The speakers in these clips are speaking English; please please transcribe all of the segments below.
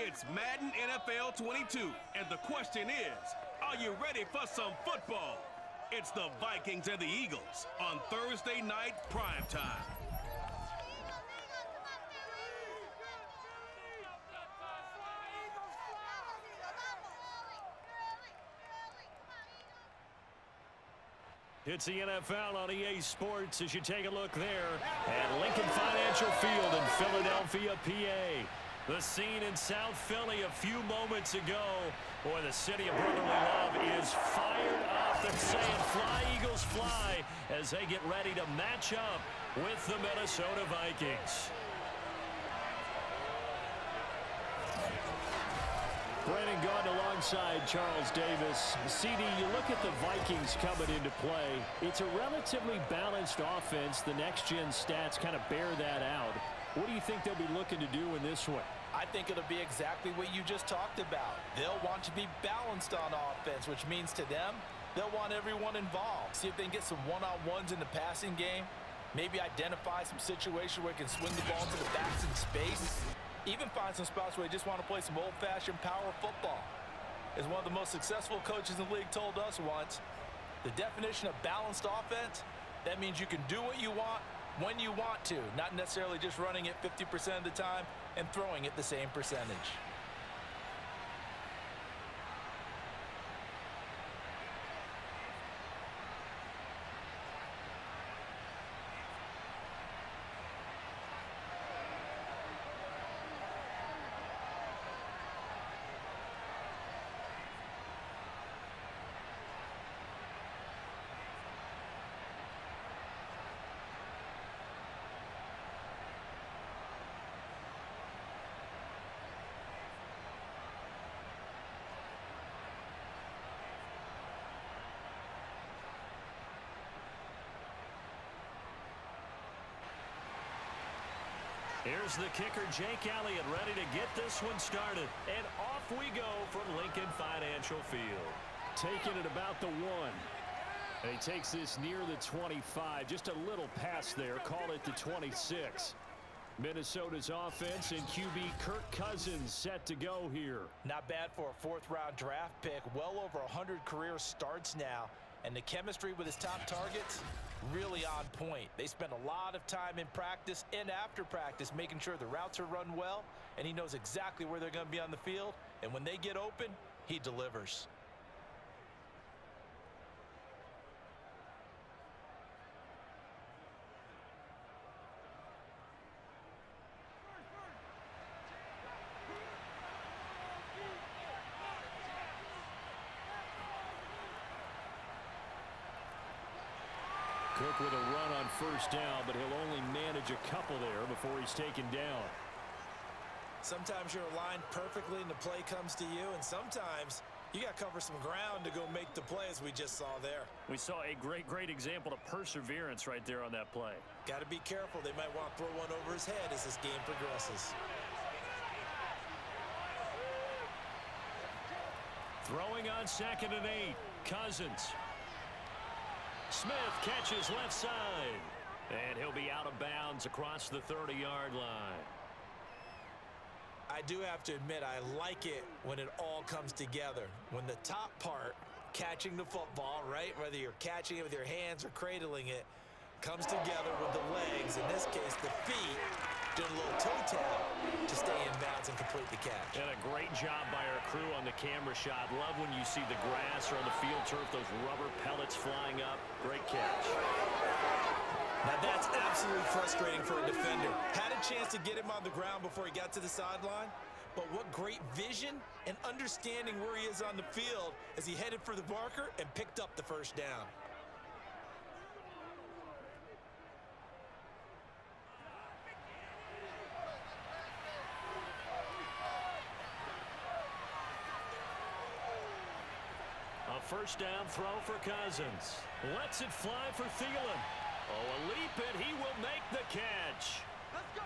It's Madden NFL 22, and the question is, are you ready for some football? It's the Vikings and the Eagles on Thursday night primetime. It's the NFL on EA Sports as you take a look there at Lincoln Financial Field in Philadelphia, PA. The scene in South Philly a few moments ago. Boy, the city of brotherly love is fired up. They're saying fly, Eagles, fly as they get ready to match up with the Minnesota Vikings. Brandon Gaudin alongside Charles Davis. CD, you look at the Vikings coming into play. It's a relatively balanced offense. The next-gen stats kind of bear that out. What do you think they'll be looking to do in this one? I think it'll be exactly what you just talked about. They'll want to be balanced on offense, which means to them, they'll want everyone involved. See if they can get some one-on-ones in the passing game. Maybe identify some situations where they can swing the ball to the backs in space. Even find some spots where they just want to play some old-fashioned power football. As one of the most successful coaches in the league told us once, the definition of balanced offense, that means you can do what you want when you want to, not necessarily just running it 50% of the time and throwing it the same percentage. Here's the kicker, Jake Elliott, ready to get this one started. And off we go from Lincoln Financial Field. Taking it about the 1. And he takes this near the 25. Just a little pass there. Call it the 26. Minnesota's offense and QB Kirk Cousins set to go here. Not bad for a fourth-round draft pick. Well over 100 career starts now. And the chemistry with his top targets, really on point. They spend a lot of time in practice and after practice making sure the routes are run well, and he knows exactly where they're going to be on the field. And when they get open, he delivers. Cook with a run on first down, but he'll only manage a couple there before he's taken down. Sometimes you're aligned perfectly and the play comes to you, and sometimes you got to cover some ground to go make the play, as we just saw there. We saw a great example of perseverance right there on that play. Got to be careful. They might want to throw one over his head as this game progresses. Throwing on 2nd and 8. Cousins. Smith catches left side. And he'll be out of bounds across the 30-yard line. I do have to admit, I like it when it all comes together. When the top part, catching the football, right, whether you're catching it with your hands or cradling it, comes together with the legs, in this case the feet, doing a little toe tap to stay in bounds and complete the catch. And a great job by our crew on the camera shot. Love when you see the grass or on the field turf, those rubber pellets flying up. Great catch. Now that's absolutely frustrating for a defender. Had a chance to get him on the ground before he got to the sideline, but what great vision and understanding where he is on the field as he headed for the marker and picked up the first down. A first down throw for Cousins. Lets it fly for Thielen. Oh, a leap, and he will make the catch.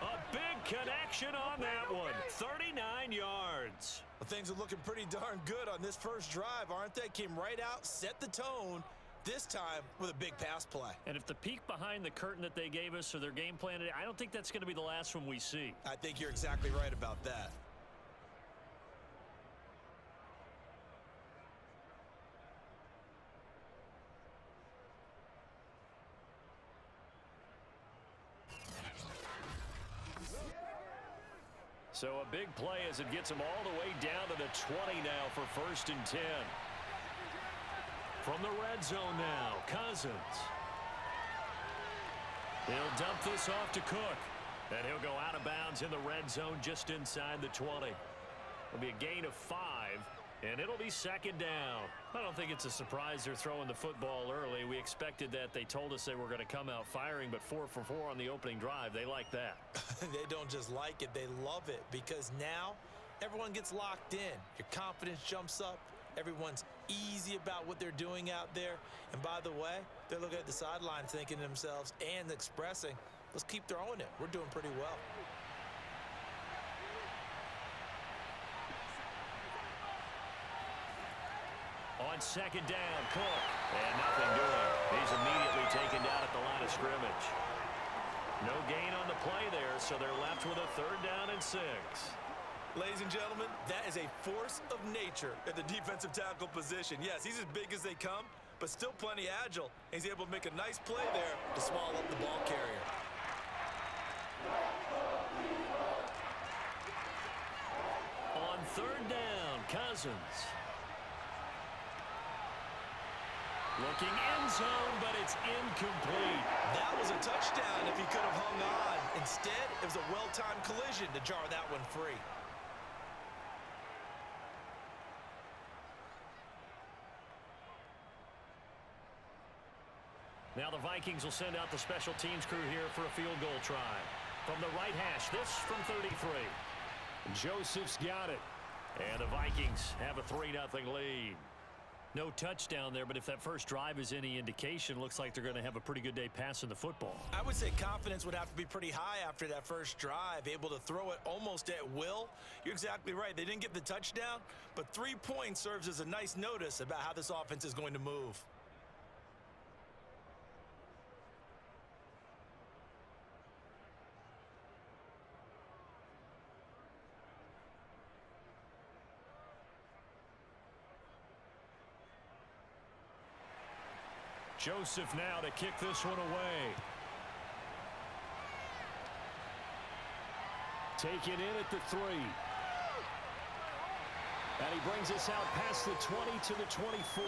A big connection on that one. 39 yards. Well, things are looking pretty darn good on this first drive, aren't they? Came right out, set the tone, this time with a big pass play. And if the peek behind the curtain that they gave us or their game plan today, I don't think that's going to be the last one we see. I think you're exactly right about that. So a big play as it gets them all the way down to the 20 now for 1st and 10. From the red zone now, Cousins. He'll dump this off to Cook. And he'll go out of bounds in the red zone just inside the 20. It'll be a gain of 5, and it'll be 2nd down. I don't think it's a surprise they're throwing the football early. We expected that. They told us they were going to come out firing, but 4 for 4 on the opening drive. They like that. They don't just like it, they love it, because now everyone gets locked in. Your confidence jumps up. Everyone's easy about what they're doing out there. And by the way, they're looking at the sideline thinking to themselves and expressing, let's keep throwing it. We're doing pretty well. On 2nd down, Cook. And nothing doing. He's immediately taken down at the line of scrimmage. No gain on the play there, so they're left with a 3rd down and 6. Ladies and gentlemen, that is a force of nature at the defensive tackle position. Yes, he's as big as they come, but still plenty agile. He's able to make a nice play there to swallow up the ball carrier. On 3rd down, Cousins. Looking end zone, but it's incomplete. That was a touchdown if he could have hung on. Instead, it was a well-timed collision to jar that one free. Now the Vikings will send out the special teams crew here for a field goal try. From the right hash, this from 33. Joseph's got it. And the Vikings have a 3-0 lead. No touchdown there, but if that first drive is any indication, looks like they're going to have a pretty good day passing the football. I would say confidence would have to be pretty high after that first drive, able to throw it almost at will. You're exactly right. They didn't get the touchdown, but 3 points serves as a nice notice about how this offense is going to move. Joseph now to kick this one away. Taken in at the 3. And he brings us out past the 20 to the 24.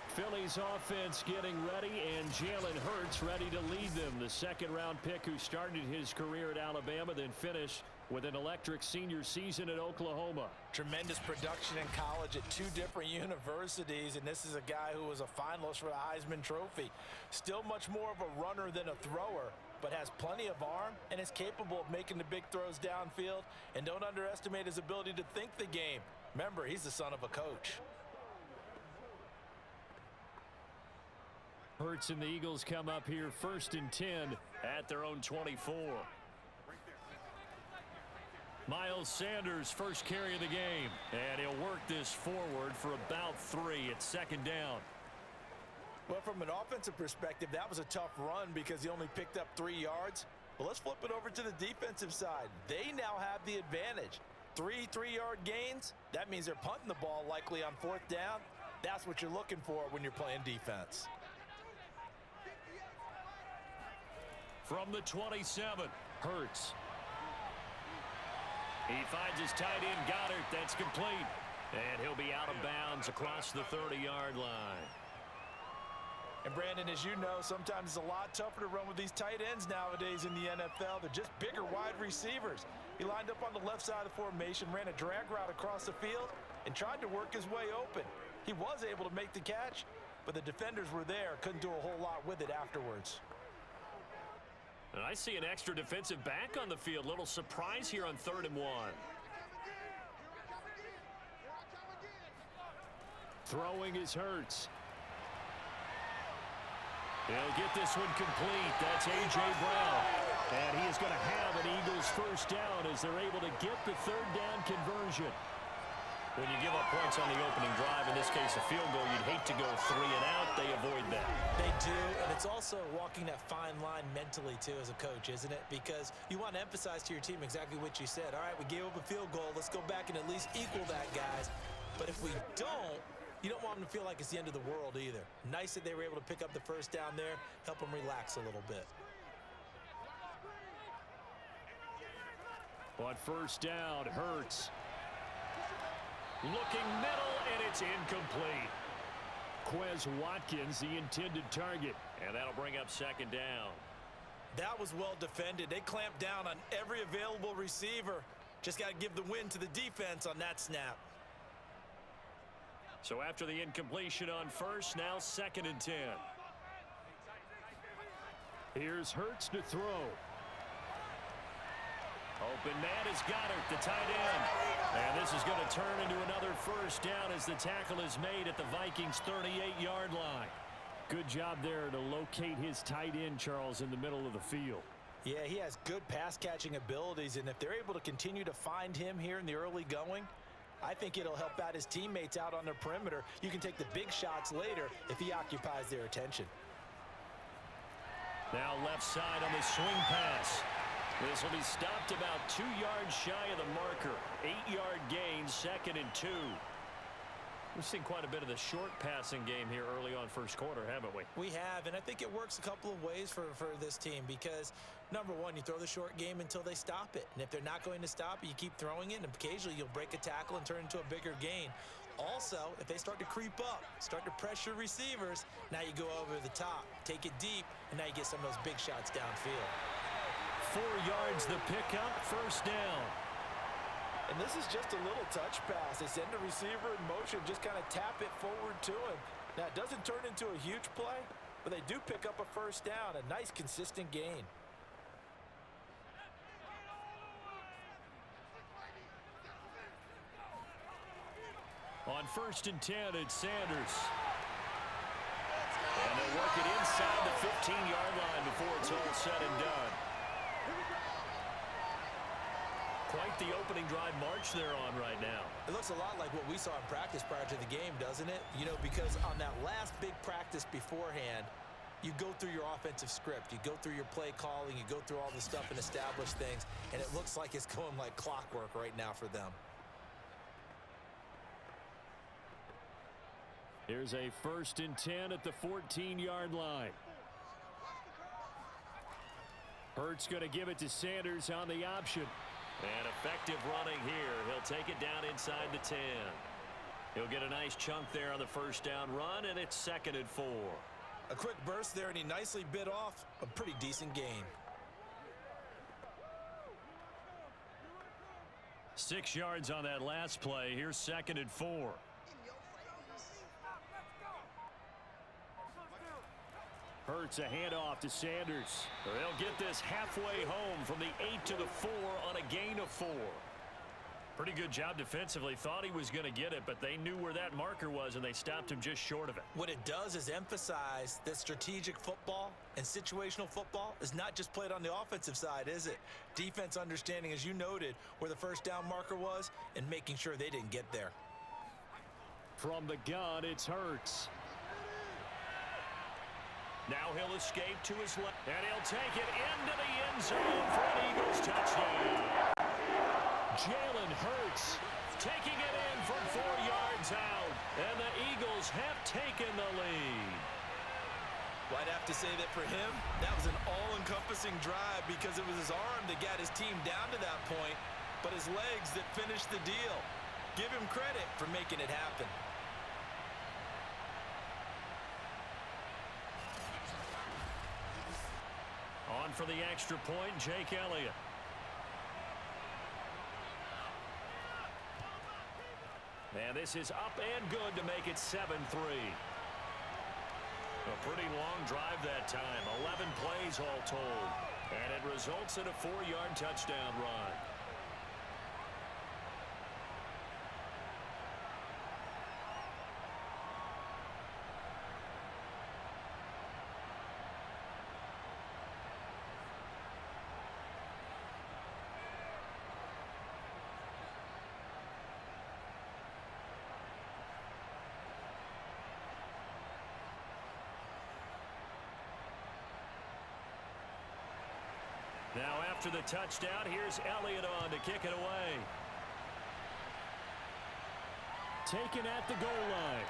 Philly's offense getting ready, and Jalen Hurts ready to lead them. The 2nd-round pick who started his career at Alabama, then finished with an electric senior season at Oklahoma. Tremendous production in college at 2 different universities, and this is a guy who was a finalist for the Heisman Trophy. Still much more of a runner than a thrower, but has plenty of arm and is capable of making the big throws downfield. And don't underestimate his ability to think the game. Remember, he's the son of a coach. Hurts and the Eagles come up here 1st and 10 at their own 24. Miles Sanders first carry of the game, and he'll work this forward for about 3 at 2nd down. Well, from an offensive perspective, that was a tough run because he only picked up 3 yards. Well, let's flip it over to the defensive side. They now have the advantage. 3 3-yard gains, that means they're punting the ball likely on 4th down. That's what you're looking for when you're playing defense. From the 27, Hurts. He finds his tight end, Goddard. That's complete. And he'll be out of bounds across the 30-yard line. And, Brandon, as you know, sometimes it's a lot tougher to run with these tight ends nowadays in the NFL. They're just bigger wide receivers. He lined up on the left side of the formation, ran a drag route across the field, and tried to work his way open. He was able to make the catch, but the defenders were there, couldn't do a whole lot with it afterwards. And I see an extra defensive back on the field. Little surprise here on 3rd and 1. Throwing is Hurts. He'll get this one complete. That's A.J. Brown. And he is going to have an Eagles first down as they're able to get the 3rd down conversion. When you give up points on the opening drive, in this case a field goal, you'd hate to go 3 and out. They avoid that. They do, and it's also walking that fine line mentally, too, as a coach, isn't it? Because you want to emphasize to your team exactly what you said. All right, we gave up a field goal. Let's go back and at least equal that, guys. But if we don't, you don't want them to feel like it's the end of the world either. Nice that they were able to pick up the first down there, help them relax a little bit. On first down, Hurts. Looking middle, and it's incomplete. Quez Watkins, the intended target. And that'll bring up second down. That was well defended. They clamped down on every available receiver. Just got to give the win to the defense on that snap. So after the incompletion on first, now 2nd and 10. Here's Hurts to throw. Open man is Goddard, the tight end. And this is going to turn into another first down as the tackle is made at the Vikings' 38-yard line. Good job there to locate his tight end, Charles, in the middle of the field. Yeah, he has good pass-catching abilities, and if they're able to continue to find him here in the early going, I think it'll help out his teammates out on the perimeter. You can take the big shots later if he occupies their attention. Now left side on the swing pass. This will be stopped about 2 yards shy of the marker. 8-yard gain, 2nd and 2. We've seen quite a bit of the short passing game here early on first quarter, haven't we? We have, and I think it works a couple of ways for this team because, number one, you throw the short game until they stop it. And if they're not going to stop it, you keep throwing it, and occasionally you'll break a tackle and turn it into a bigger gain. Also, if they start to creep up, start to pressure receivers, now you go over the top, take it deep, and now you get some of those big shots downfield. 4 yards the pickup, first down. And this is just a little touch pass. They send the receiver in motion, just kind of tap it forward to him. Now, it doesn't turn into a huge play, but they do pick up a first down, a nice, consistent gain. On 1st and 10, it's Sanders. And they'll work it inside the 15-yard line before it's all said and done. Quite the opening drive march they're on right now. It looks a lot like what we saw in practice prior to the game, doesn't it? You know, because on that last big practice beforehand, you go through your offensive script. You go through your play calling. You go through all the stuff and establish things. And it looks like it's going like clockwork right now for them. Here's a 1st and 10 at the 14-yard line. Hurts going to give it to Sanders on the option. And effective running here. He'll take it down inside the 10. He'll get a nice chunk there on the first down run, and it's 2nd and 4. A quick burst there, and he nicely bit off a pretty decent gain. 6 yards on that last play. Here's 2nd and 4. Hurts a handoff to Sanders. They'll get this halfway home from the 8 to the 4 on a gain of 4. Pretty good job defensively. Thought he was going to get it, but they knew where that marker was, and they stopped him just short of it. What it does is emphasize that strategic football and situational football is not just played on the offensive side, is it? Defense understanding, as you noted, where the first down marker was and making sure they didn't get there. From the gun, it's Hurts. Now he'll escape to his left, and he'll take it into the end zone for an Eagles touchdown. Jalen Hurts taking it in from 4 yards out, and the Eagles have taken the lead. Well, I'd have to say that for him, that was an all-encompassing drive because it was his arm that got his team down to that point, but his legs that finished the deal. Give him credit for making it happen. On for the extra point, Jake Elliott. And this is up and good to make it 7-3. A pretty long drive that time. 11 plays all told. And it results in a 4-yard touchdown run. Now after the touchdown, here's Elliott on to kick it away. Taken at the goal line.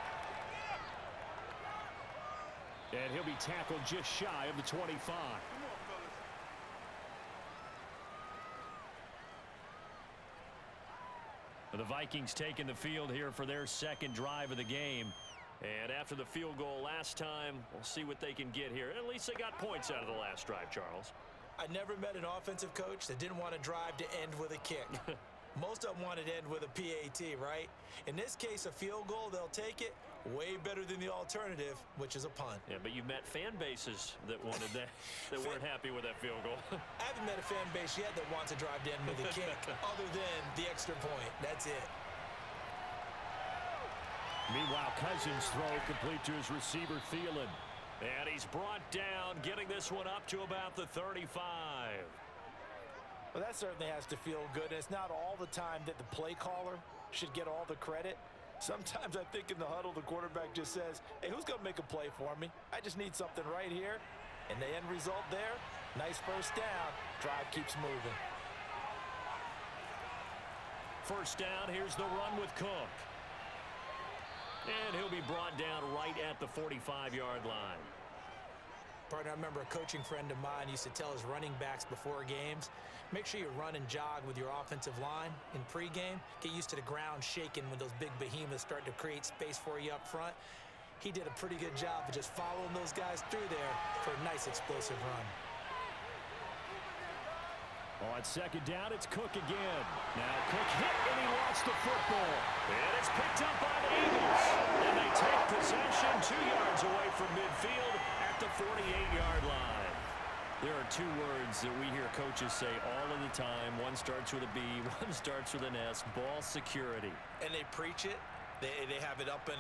And he'll be tackled just shy of the 25. The Vikings taking the field here for their second drive of the game. And after the field goal last time, we'll see what they can get here. At least they got points out of the last drive, Charles. I never met an offensive coach that didn't want to drive to end with a kick. Most of them wanted to end with a PAT, right? In this case, a field goal, they'll take it. Way better than the alternative, which is a punt. Yeah, but you met fan bases that wanted that, that weren't happy with that field goal. I haven't met a fan base yet that wants to drive to end with a kick other than the extra point. That's it. Meanwhile, Cousins' throw complete to his receiver, Thielen. And he's brought down, getting this one up to about the 35. Well, that certainly has to feel good. And it's not all the time that the play caller should get all the credit. Sometimes I think in the huddle, the quarterback just says, hey, who's going to make a play for me? I just need something right here. And the end result there, nice first down. Drive keeps moving. First down, here's the run with Cook. And he'll be brought down right at the 45-yard line. Partner, I remember a coaching friend of mine used to tell his running backs before games, make sure you run and jog with your offensive line in pregame. Get used to the ground shaking when those big behemoths start to create space for you up front. He did a pretty good job of just following those guys through there for a nice explosive run. On second down, it's Cook again. Now Cook hit and he lost the football. And it's picked up by the Eagles. And they take possession 2 yards away from midfield at the 48-yard line. There are two words that we hear coaches say all of the time. One starts with a B, one starts with an S, ball security. And they preach it. They have it up in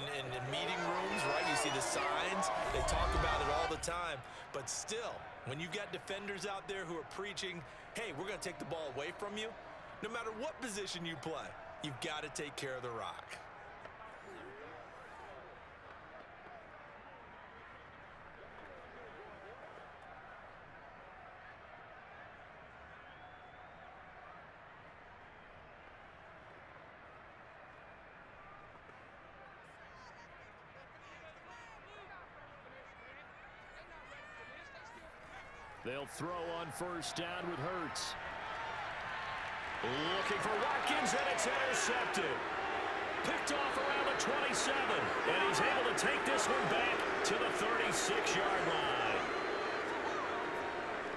meeting rooms, right? You see the signs. They talk about it all the time. But still, when you've got defenders out there who are preaching, hey, we're going to take the ball away from you, no matter what position you play, you've got to take care of the rock. They'll throw on first down with Hurts. Looking for Watkins, and it's intercepted. Picked off around the 27, and he's able to take this one back to the 36-yard line.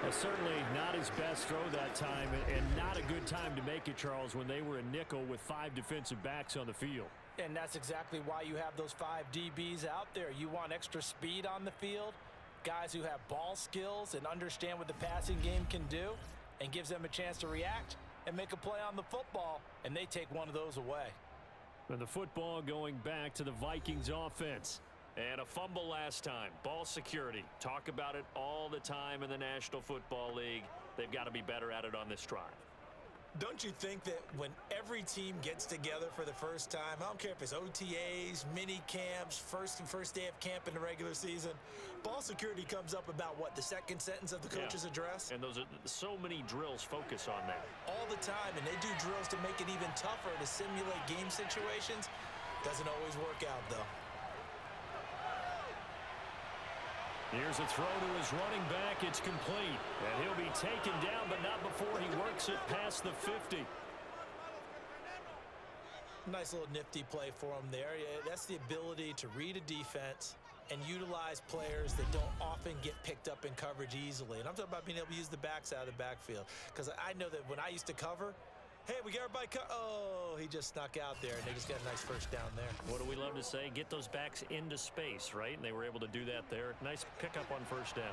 Well, certainly not his best throw that time, and not a good time to make it, Charles, when they were a nickel with 5 defensive backs on the field. And that's exactly why you have those 5 DBs out there. You want extra speed on the field, guys who have ball skills and understand what the passing game can do, and gives them a chance to react and make a play on the football, and they take one of those away. And the football going back to the Vikings offense. And a fumble last time. Ball security. Talk about it all the time in the National Football League. They've got to be better at it on this drive. Don't you think that when every team gets together for the first time, I don't care if it's OTAs, mini camps, first day of camp in the regular season, ball security comes up about, what, the second sentence of the coach's address? And those are so many drills focus on that. All the time, and they do drills to make it even tougher to simulate game situations. Doesn't always work out, though. Here's a throw to his running back. It's complete. And he'll be taken down, but not before he works it past the 50. Nice little nifty play for him there. Yeah, that's the ability to read a defense and utilize players that don't often get picked up in coverage easily. And I'm talking about being able to use the backs out of the backfield. Because I know that when I used to cover, hey, we got everybody oh, he just snuck out there, and they just got a nice first down there. What do we love to say? Get those backs into space, right? And they were able to do that there. Nice pickup on first down.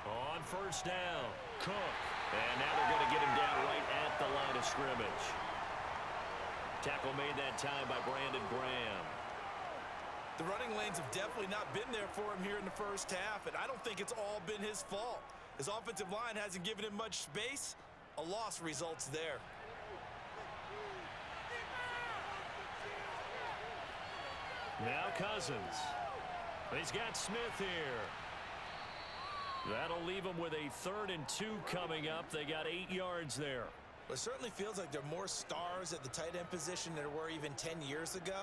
On first down, Cook. And now they're going to get him down right at the line of scrimmage. Tackle made that time by Brandon Graham. The running lanes have definitely not been there for him here in the first half, and I don't think it's all been his fault. His offensive line hasn't given him much space. A loss results there. Now Cousins. He's got Smith here. That'll leave him with a 3rd and 2 coming up. They got 8 yards there. It certainly feels like there are more stars at the tight end position than there were even 10 years ago.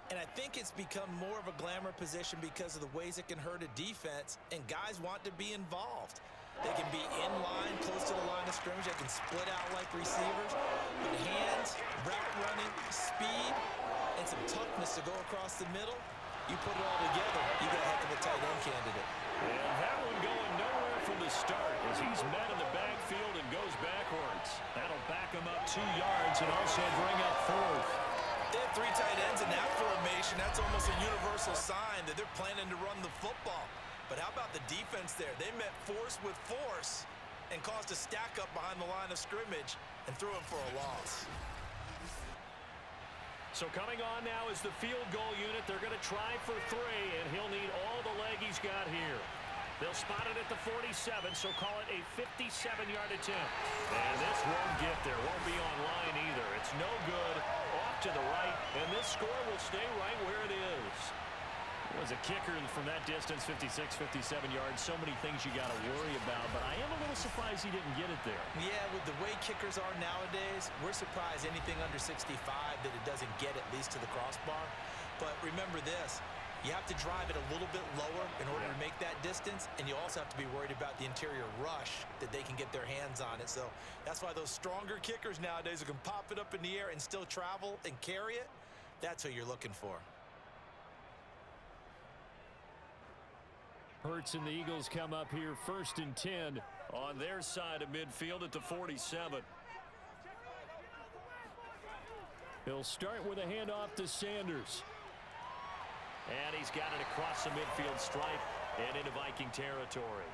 And I think it's become more of a glamour position because of the ways it can hurt a defense, and guys want to be involved. They can be in line, close to the line of scrimmage. They can split out like receivers. But hands, route running, speed, and some toughness to go across the middle. You put it all together, you got a heck of a tight end candidate. And that one going nowhere from the start as he's met in the backfield and goes backwards. That'll back him up 2 yards and also bring up 4th. They have 3 tight ends in that formation. That's almost a universal sign that they're planning to run the football. But how about the defense there? They met force with force and caused a stack up behind the line of scrimmage and threw him for a loss. So coming on now is the field goal unit. They're going to try for 3, and he'll need all the leg he's got here. They'll spot it at the 47, so call it a 57-yard attempt. And this won't get there. Won't be on line either. It's no good. Off to the right, and this score will stay right where it is. It was a kicker from that distance, 56, 57 yards. So many things you got to worry about, but I am a little surprised he didn't get it there. Yeah, with the way kickers are nowadays, we're surprised anything under 65 that it doesn't get at least to the crossbar. But remember this. You have to drive it a little bit lower in order to make that distance, and you also have to be worried about the interior rush that they can get their hands on it. So that's why those stronger kickers nowadays who can pop it up in the air and still travel and carry it, that's what you're looking for. Hurts and the Eagles come up here 1st and 10 on their side of midfield at the 47. He'll start with a handoff to Sanders. And he's got it across the midfield stripe and into Viking territory.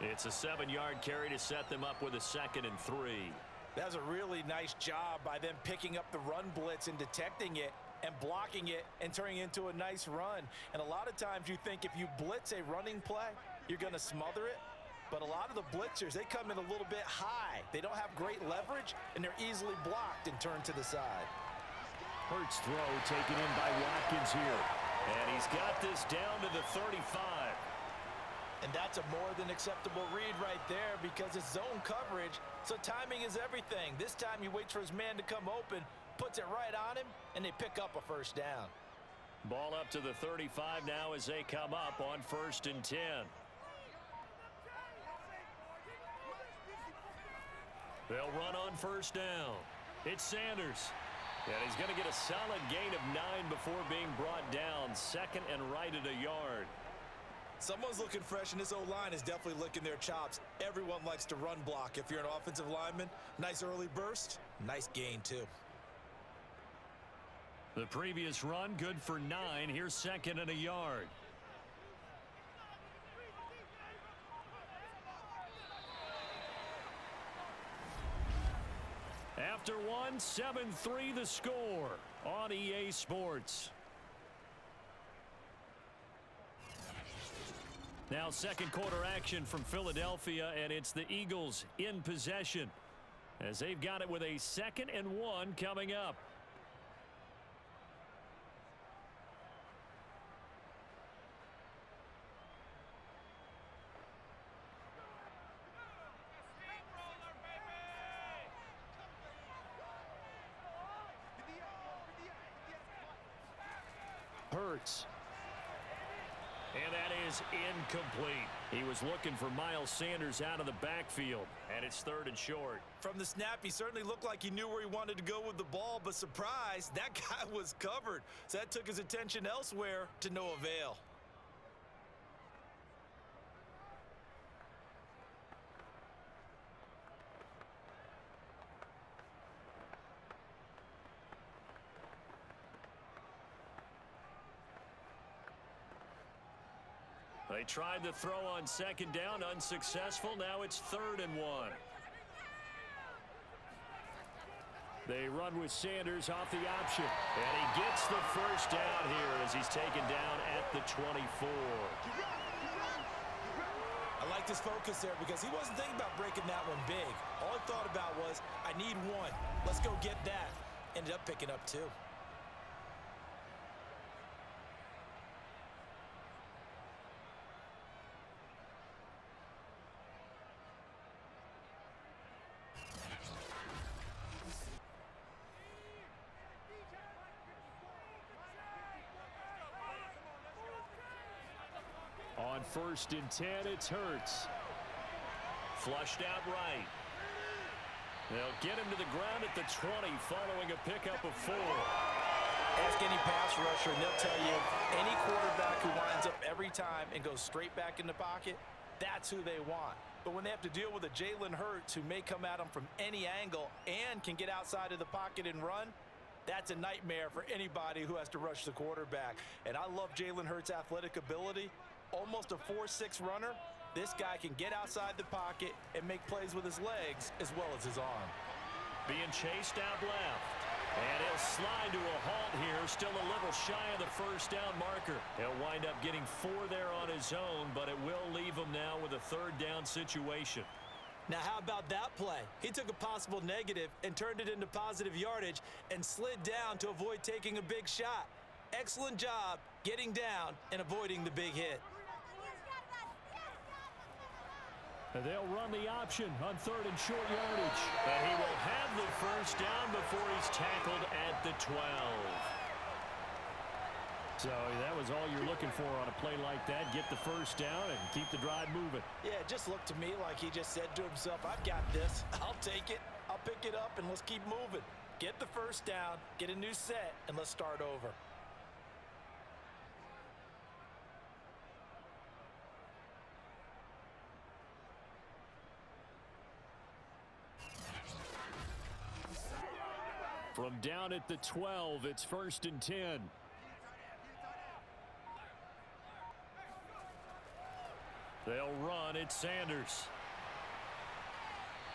It's a 7-yard carry to set them up with a 2nd and 3. That's a really nice job by them picking up the run blitz and detecting it and blocking it and turning it into a nice run. And a lot of times you think if you blitz a running play, you're going to smother it. But a lot of the blitzers, they come in a little bit high. They don't have great leverage, and they're easily blocked and turned to the side. Hurts throw taken in by Watkins here. And he's got this down to the 35. And that's a more than acceptable read right there because it's zone coverage, so timing is everything. This time he waits for his man to come open, puts it right on him, and they pick up a 1st down. Ball up to the 35 now as they come up on 1st and 10. They'll run on 1st down. It's Sanders. And he's going to get a solid gain of 9 before being brought down. 2nd and right at a yard. Someone's looking fresh, and this O-line is definitely licking their chops. Everyone likes to run block. If you're an offensive lineman, nice early burst, nice gain too. The previous run good for 9. Here's 2nd and a yard. After 1, 7-3 the score on EA Sports. Now 2nd quarter action from Philadelphia, and it's the Eagles in possession as they've got it with a 2nd and 1 coming up. Hurts. And that is incomplete. He was looking for Miles Sanders out of the backfield, and it's 3rd and short. From the snap, he certainly looked like he knew where he wanted to go with the ball, but surprise, that guy was covered. So that took his attention elsewhere to no avail. They tried the throw on 2nd down, unsuccessful. Now it's 3rd and 1. They run with Sanders off the option. And he gets the 1st down here as he's taken down at the 24. I like this focus there because he wasn't thinking about breaking that one big. All he thought about was, I need 1. Let's go get that. Ended up picking up 2. On 1st and 10, it's Hurts. Flushed out right. They'll get him to the ground at the 20 following a pickup of 4. Ask any pass rusher, and they'll tell you any quarterback who winds up every time and goes straight back in the pocket, that's who they want. But when they have to deal with a Jalen Hurts who may come at them from any angle and can get outside of the pocket and run, that's a nightmare for anybody who has to rush the quarterback. And I love Jalen Hurts' athletic ability. Almost a 4.6 runner. This guy can get outside the pocket and make plays with his legs as well as his arm. Being chased out left. And he'll slide to a halt here, still a little shy of the first down marker. He'll wind up getting 4 there on his own, but it will leave him now with a third down situation. Now, how about that play? He took a possible negative and turned it into positive yardage and slid down to avoid taking a big shot. Excellent job getting down and avoiding the big hit. They'll run the option on third and short yardage. And he will have the first down before he's tackled at the 12. So that was all you're looking for on a play like that. Get the first down and keep the drive moving. Yeah, it just looked to me like he just said to himself, I've got this. I'll take it. I'll pick it up, and let's keep moving. Get the first down, get a new set, and let's start over. From down at the 12, it's 1st and 10. They'll run. It's Sanders.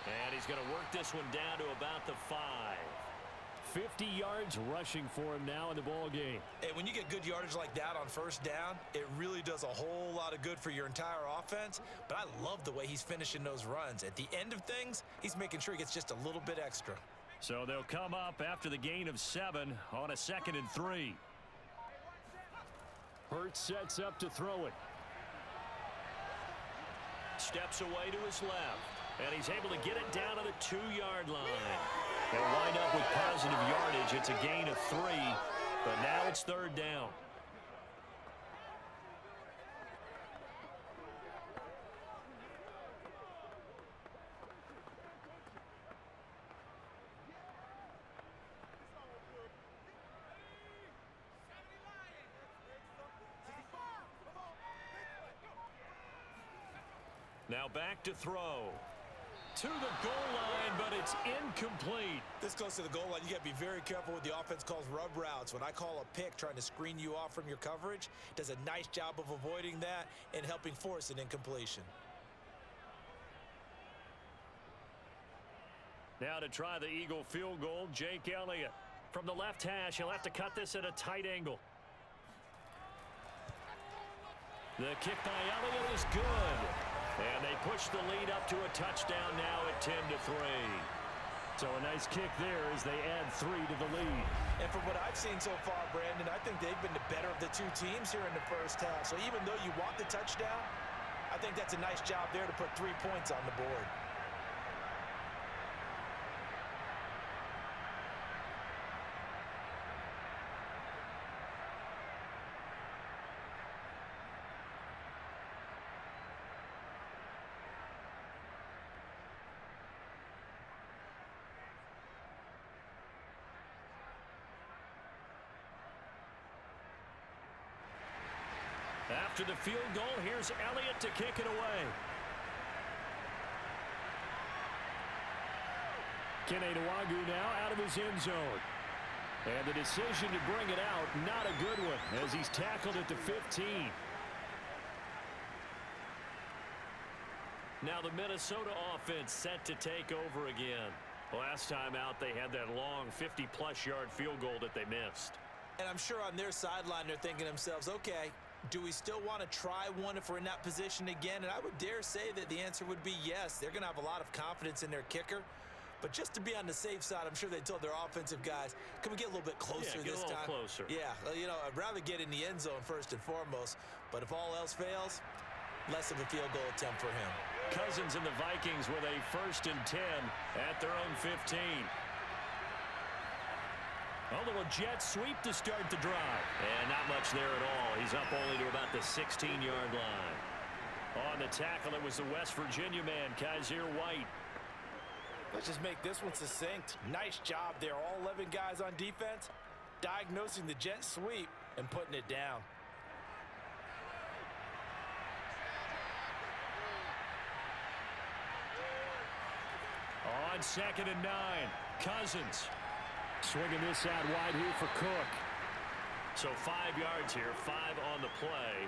And he's going to work this one down to about the 5. 50 yards rushing for him now in the ball game. Hey, when you get good yardage like that on first down, it really does a whole lot of good for your entire offense. But I love the way he's finishing those runs. At the end of things, he's making sure he gets just a little bit extra. So they'll come up after the gain of 7 on a 2nd and 3. Hurts sets up to throw it. Steps away to his left. And he's able to get it down to the 2-yard line. They'll wind up with positive yardage. It's a gain of 3, but now it's 3rd down. Now back to throw. To the goal line, but it's incomplete. This close to the goal line, you got to be very careful with the offense calls rub routes. When I call a pick trying to screen you off from your coverage, does a nice job of avoiding that and helping force an incompletion. Now to try the Eagle field goal, Jake Elliott. From the left hash, he'll have to cut this at a tight angle. The kick by Elliott is good. And they push the lead up to a touchdown now at 10-3. So a nice kick there as they add 3 to the lead. And from what I've seen so far, Brandon, I think they've been the better of the two teams here in the first half. So even though you want the touchdown, I think that's a nice job there to put 3 points on the board. After the field goal, here's Elliott to kick it away. Keneduagu now out of his end zone. And the decision to bring it out, not a good one, as he's tackled at the 15. Now the Minnesota offense set to take over again. Last time out, they had that long 50-plus yard field goal that they missed. And I'm sure on their sideline they're thinking to themselves, okay, do we still want to try one if we're in that position again? And I would dare say that the answer would be yes. They're going to have a lot of confidence in their kicker. But just to be on the safe side, I'm sure they told their offensive guys, can we get a little bit closer this time? Closer. Yeah, you know, I'd rather get in the end zone first and foremost. But if all else fails, less of a field goal attempt for him. Cousins and the Vikings with a 1st and 10 at their own 15. A little jet sweep to start the drive. And not much there at all. He's up only to about the 16-yard line. On the tackle, it was the West Virginia man, Kaiser White. Let's just make this one succinct. Nice job there. All 11 guys on defense, diagnosing the jet sweep and putting it down. On 2nd and 9, Cousins. Swinging this out wide here for Cook. So 5 yards here, 5 on the play.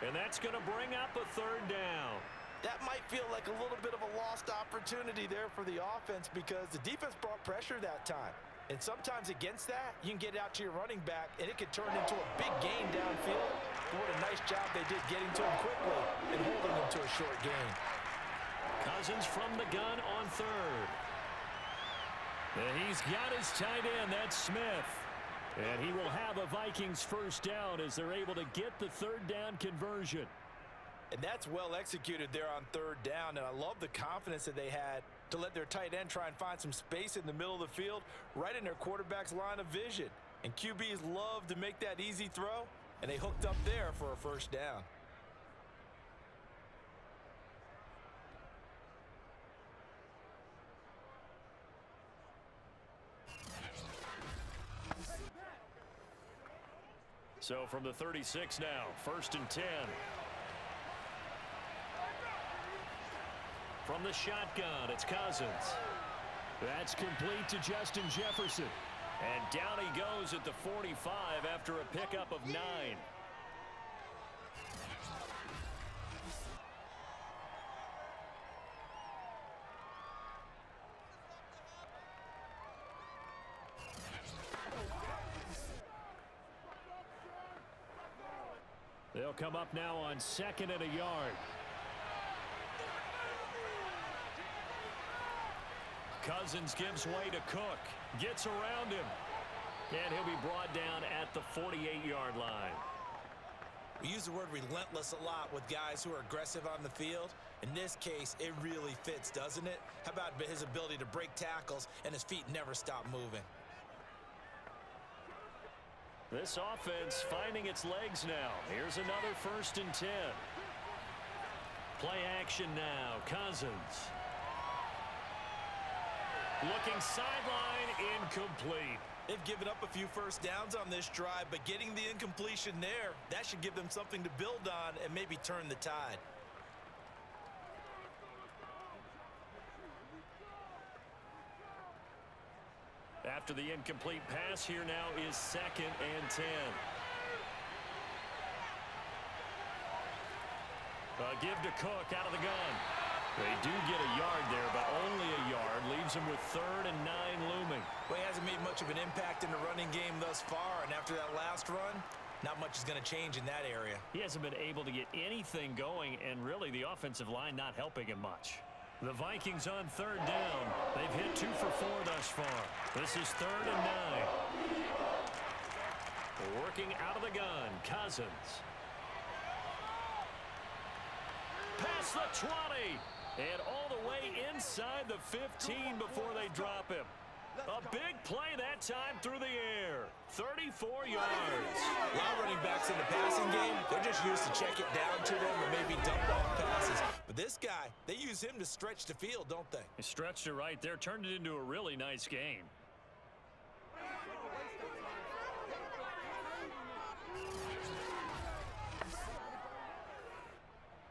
And that's going to bring up a 3rd down. That might feel like a little bit of a lost opportunity there for the offense because the defense brought pressure that time. And sometimes against that, you can get out to your running back, and it could turn into a big gain downfield. But what a nice job they did getting to him quickly and holding him to a short gain. Cousins from the gun on 3rd. And he's got his tight end, that's Smith. And he will have a Vikings 1st down as they're able to get the 3rd down conversion. And that's well executed there on 3rd down, and I love the confidence that they had to let their tight end try and find some space in the middle of the field, right in their quarterback's line of vision. And QBs love to make that easy throw, and they hooked up there for a 1st down. So from the 36 now, 1st and 10. From the shotgun, it's Cousins. That's complete to Justin Jefferson. And down he goes at the 45 after a pickup of 9. They'll come up now on 2nd and a yard. Cousins gives way to Cook. Gets around him. And he'll be brought down at the 48-yard line. We use the word relentless a lot with guys who are aggressive on the field. In this case, it really fits, doesn't it? How about his ability to break tackles and his feet never stop moving? This offense finding its legs now. Here's another 1st and 10. Play action now. Cousins. Looking sideline, incomplete. They've given up a few 1st downs on this drive, but getting the incompletion there, that should give them something to build on and maybe turn the tide. After the incomplete pass, here now is 2nd and 10. Give to Cook out of the gun. They do get a yard there, but only a yard. Leaves him with 3rd and 9 looming. Well, he hasn't made much of an impact in the running game thus far, and after that last run, not much is going to change in that area. He hasn't been able to get anything going, and really the offensive line not helping him much. The Vikings on 3rd down. They've hit 2 for 4 thus far. This is 3rd and 9. Working out of the gun, Cousins. Past the 20. And all the way inside the 15 before they drop him. A big play that time through the air. 34 yards. A lot of running backs in the passing game, they're just used to check it down to them or maybe dump off passes. But this guy, they use him to stretch the field, don't they? He stretched it right there, turned it into a really nice game.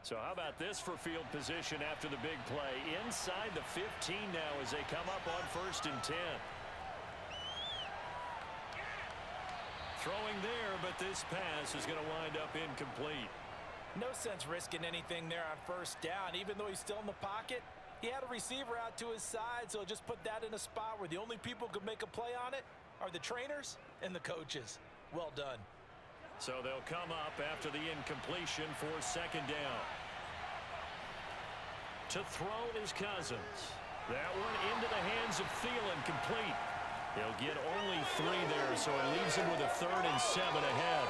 So how about this for field position after the big play? Inside the 15 now as they come up on 1st and 10. Throwing there, but this pass is going to wind up incomplete. No sense risking anything there on 1st down. Even though he's still in the pocket, he had a receiver out to his side, so just put that in a spot where the only people who could make a play on it are the trainers and the coaches. Well done. So they'll come up after the incompletion for 2nd down. To throw is Cousins. That one into the hands of Thielen, complete. They'll get only 3 there, so it leaves him with a 3rd and 7 ahead.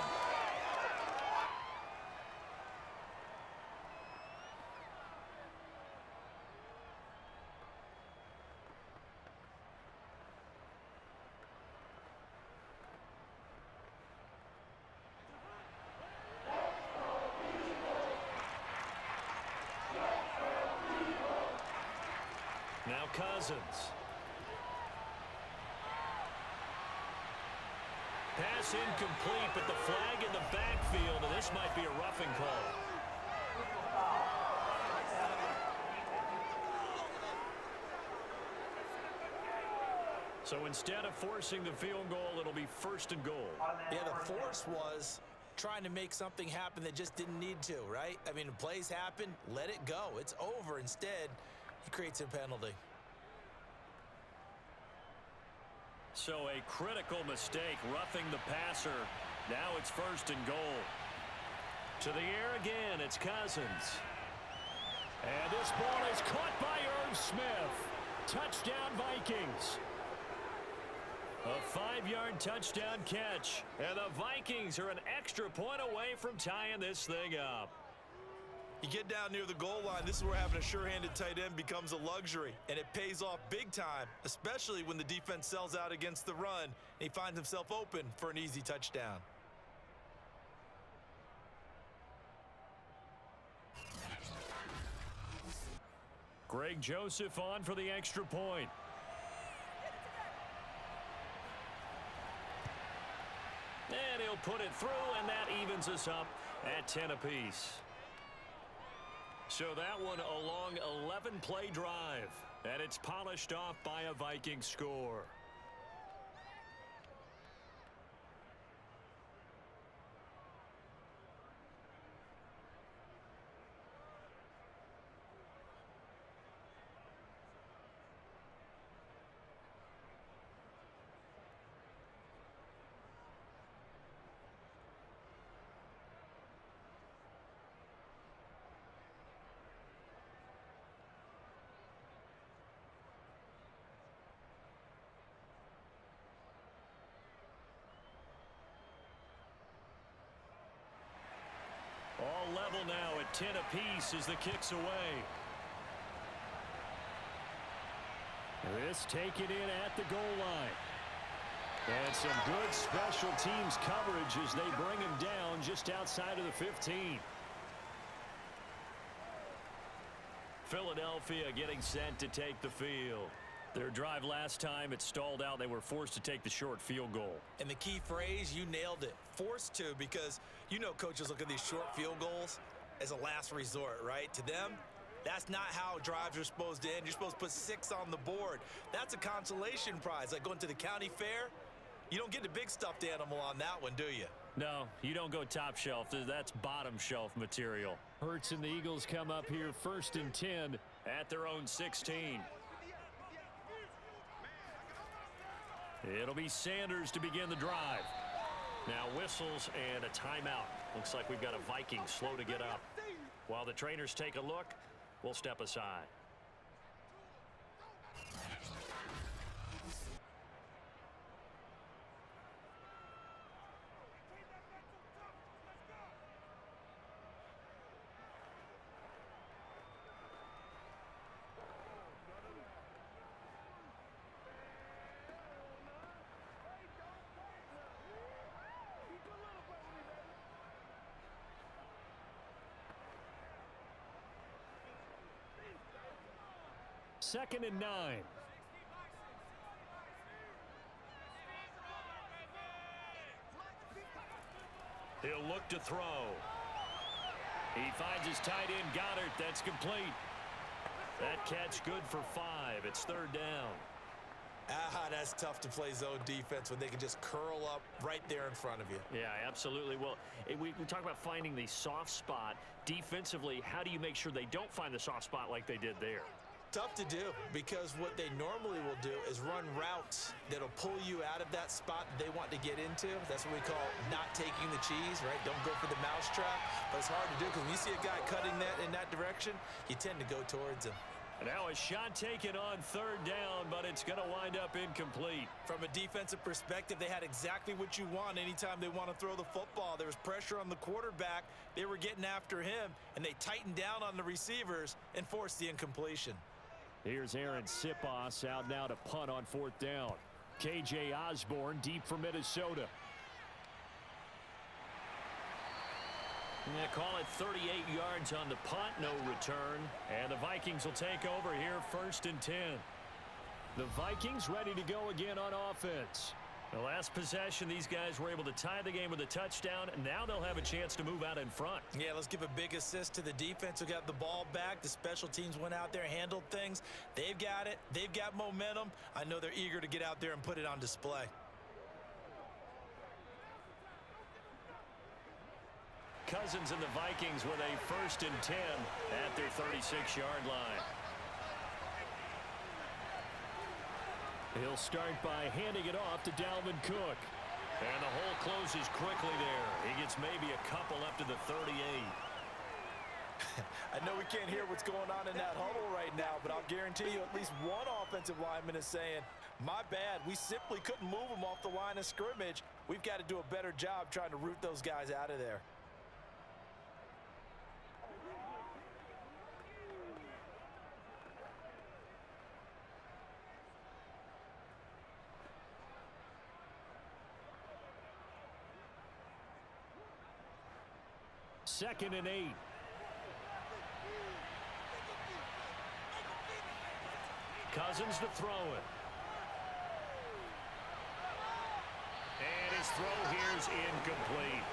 Cousins. Pass incomplete, but the flag in the backfield, and this might be a roughing call. So instead of forcing the field goal, it'll be 1st and goal. Yeah, the force was trying to make something happen that just didn't need to, right? I mean, plays happen, let it go. It's over. Instead, he creates a penalty. So a critical mistake, roughing the passer. Now it's 1st and goal. To the air again, it's Cousins. And this ball is caught by Irv Smith. Touchdown, Vikings. A 5-yard touchdown catch. And the Vikings are an extra point away from tying this thing up. You get down near the goal line, this is where having a sure-handed tight end becomes a luxury, and it pays off big time, especially when the defense sells out against the run, and he finds himself open for an easy touchdown. Greg Joseph on for the extra point. And he'll put it through, and that evens us up at 10 apiece. So that one a long 11-play drive, and it's polished off by a Viking score. All level now at 10 apiece as the kick's away. This taken in at the goal line. And some good special teams coverage as they bring him down just outside of the 15. Philadelphia getting set to take the field. Their drive last time, it stalled out. They were forced to take the short field goal. And the key phrase, you nailed it. Forced to, because you know coaches look at these short field goals as a last resort, right? To them, that's not how drives are supposed to end. You're supposed to put 6 on the board. That's a consolation prize. Like going to the county fair, you don't get the big stuffed animal on that one, do you? No, you don't go top shelf. That's bottom shelf material. Hurts and the Eagles come up here 1st and 10 at their own 16. It'll be Sanders to begin the drive. Now whistles and a timeout. Looks like we've got a Viking slow to get up. While the trainers take a look, we'll step aside. Second and 9. He'll look to throw. He finds his tight end, Goddard. That's complete. That catch good for 5. It's 3rd down. That's tough to play zone defense when they can just curl up right there in front of you. Yeah, absolutely. Well, we talk about finding the soft spot. Defensively, how do you make sure they don't find the soft spot like they did there? Tough to do, because what they normally will do is run routes that'll pull you out of that spot that they want to get into. That's what we call not taking the cheese, right? Don't go for the mousetrap. But it's hard to do because when you see a guy cutting that in that direction, you tend to go towards him. And now a shot taken on 3rd down, but it's going to wind up incomplete. From a defensive perspective, they had exactly what you want anytime they want to throw the football. There was pressure on the quarterback. They were getting after him, and they tightened down on the receivers and forced the incompletion. Here's Aaron Sipos out now to punt on 4th down. KJ Osborne deep for Minnesota. They call it 38 yards on the punt, no return. And the Vikings will take over here 1st and 10. The Vikings ready to go again on offense. The last possession, these guys were able to tie the game with a touchdown, and now they'll have a chance to move out in front. Yeah, let's give a big assist to the defense who got the ball back. The special teams went out there, handled things. They've got it. They've got momentum. I know they're eager to get out there and put it on display. Cousins and the Vikings with a 1st and 10 at their 36-yard line. He'll start by handing it off to Dalvin Cook. And the hole closes quickly there. He gets maybe a couple up to the 38. I know we can't hear what's going on in that huddle right now, but I'll guarantee you at least one offensive lineman is saying, my bad, we simply couldn't move them off the line of scrimmage. We've got to do a better job trying to root those guys out of there. Second and 8. Cousins to throw it. And his throw here's incomplete.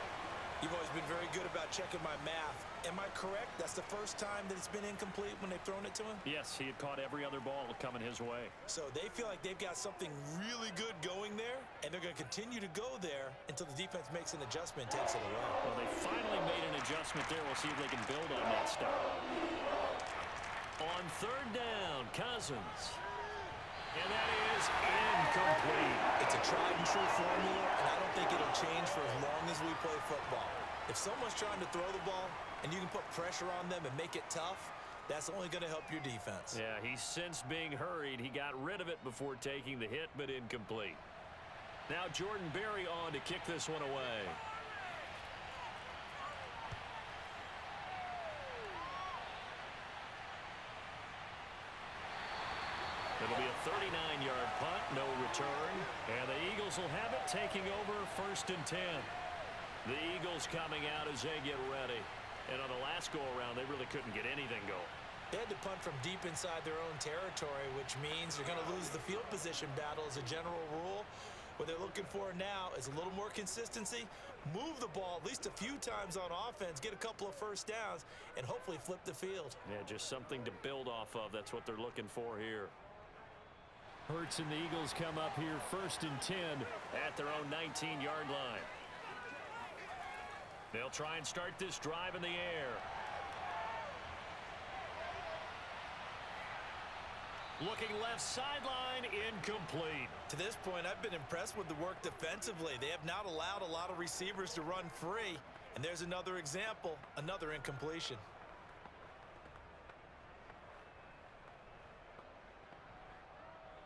You've always been very good about checking my math. Am I correct? That's the first time that it's been incomplete when they've thrown it to him? Yes, he had caught every other ball coming his way. So they feel like they've got something really good going there, and they're going to continue to go there until the defense makes an adjustment and takes it away. Well, they finally made an adjustment there. We'll see if they can build on that stuff. On 3rd down, Cousins. And that is incomplete. It's a tried and true formula, and I don't think it'll change for as long as we play football. If someone's trying to throw the ball and you can put pressure on them and make it tough, that's only going to help your defense. Yeah, he's since being hurried. He got rid of it before taking the hit, but incomplete. Now Jordan Berry on to kick this one away. It'll be a 39-yard punt, no return. And the Eagles will have it, taking over 1st and 10. The Eagles coming out as they get ready. And on the last go-around, they really couldn't get anything going. They had to punt from deep inside their own territory, which means they're going to lose the field position battle as a general rule. What they're looking for now is a little more consistency, move the ball at least a few times on offense, get a couple of first downs, and hopefully flip the field. Yeah, just something to build off of. That's what they're looking for here. Hurts and the Eagles come up here 1st and 10 at their own 19-yard line. They'll try and start this drive in the air. Looking left sideline, incomplete. To this point, I've been impressed with the work defensively. They have not allowed a lot of receivers to run free. And there's another example, another incompletion.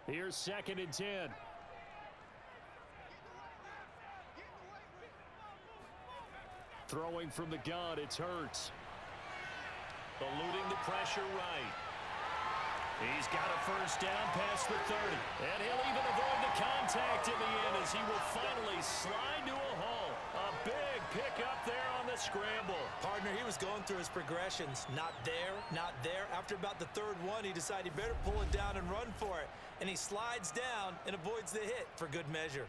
Here's 2nd and 10. Throwing from the gun, it's Hurts. Eluding the pressure right. He's got a first down past the 30. And he'll even avoid the contact in the end as he will finally slide to a hole. A big pickup there on the scramble. Partner, he was going through his progressions. Not there, not there. After about the 3rd one, he decided he better pull it down and run for it. And he slides down and avoids the hit for good measure.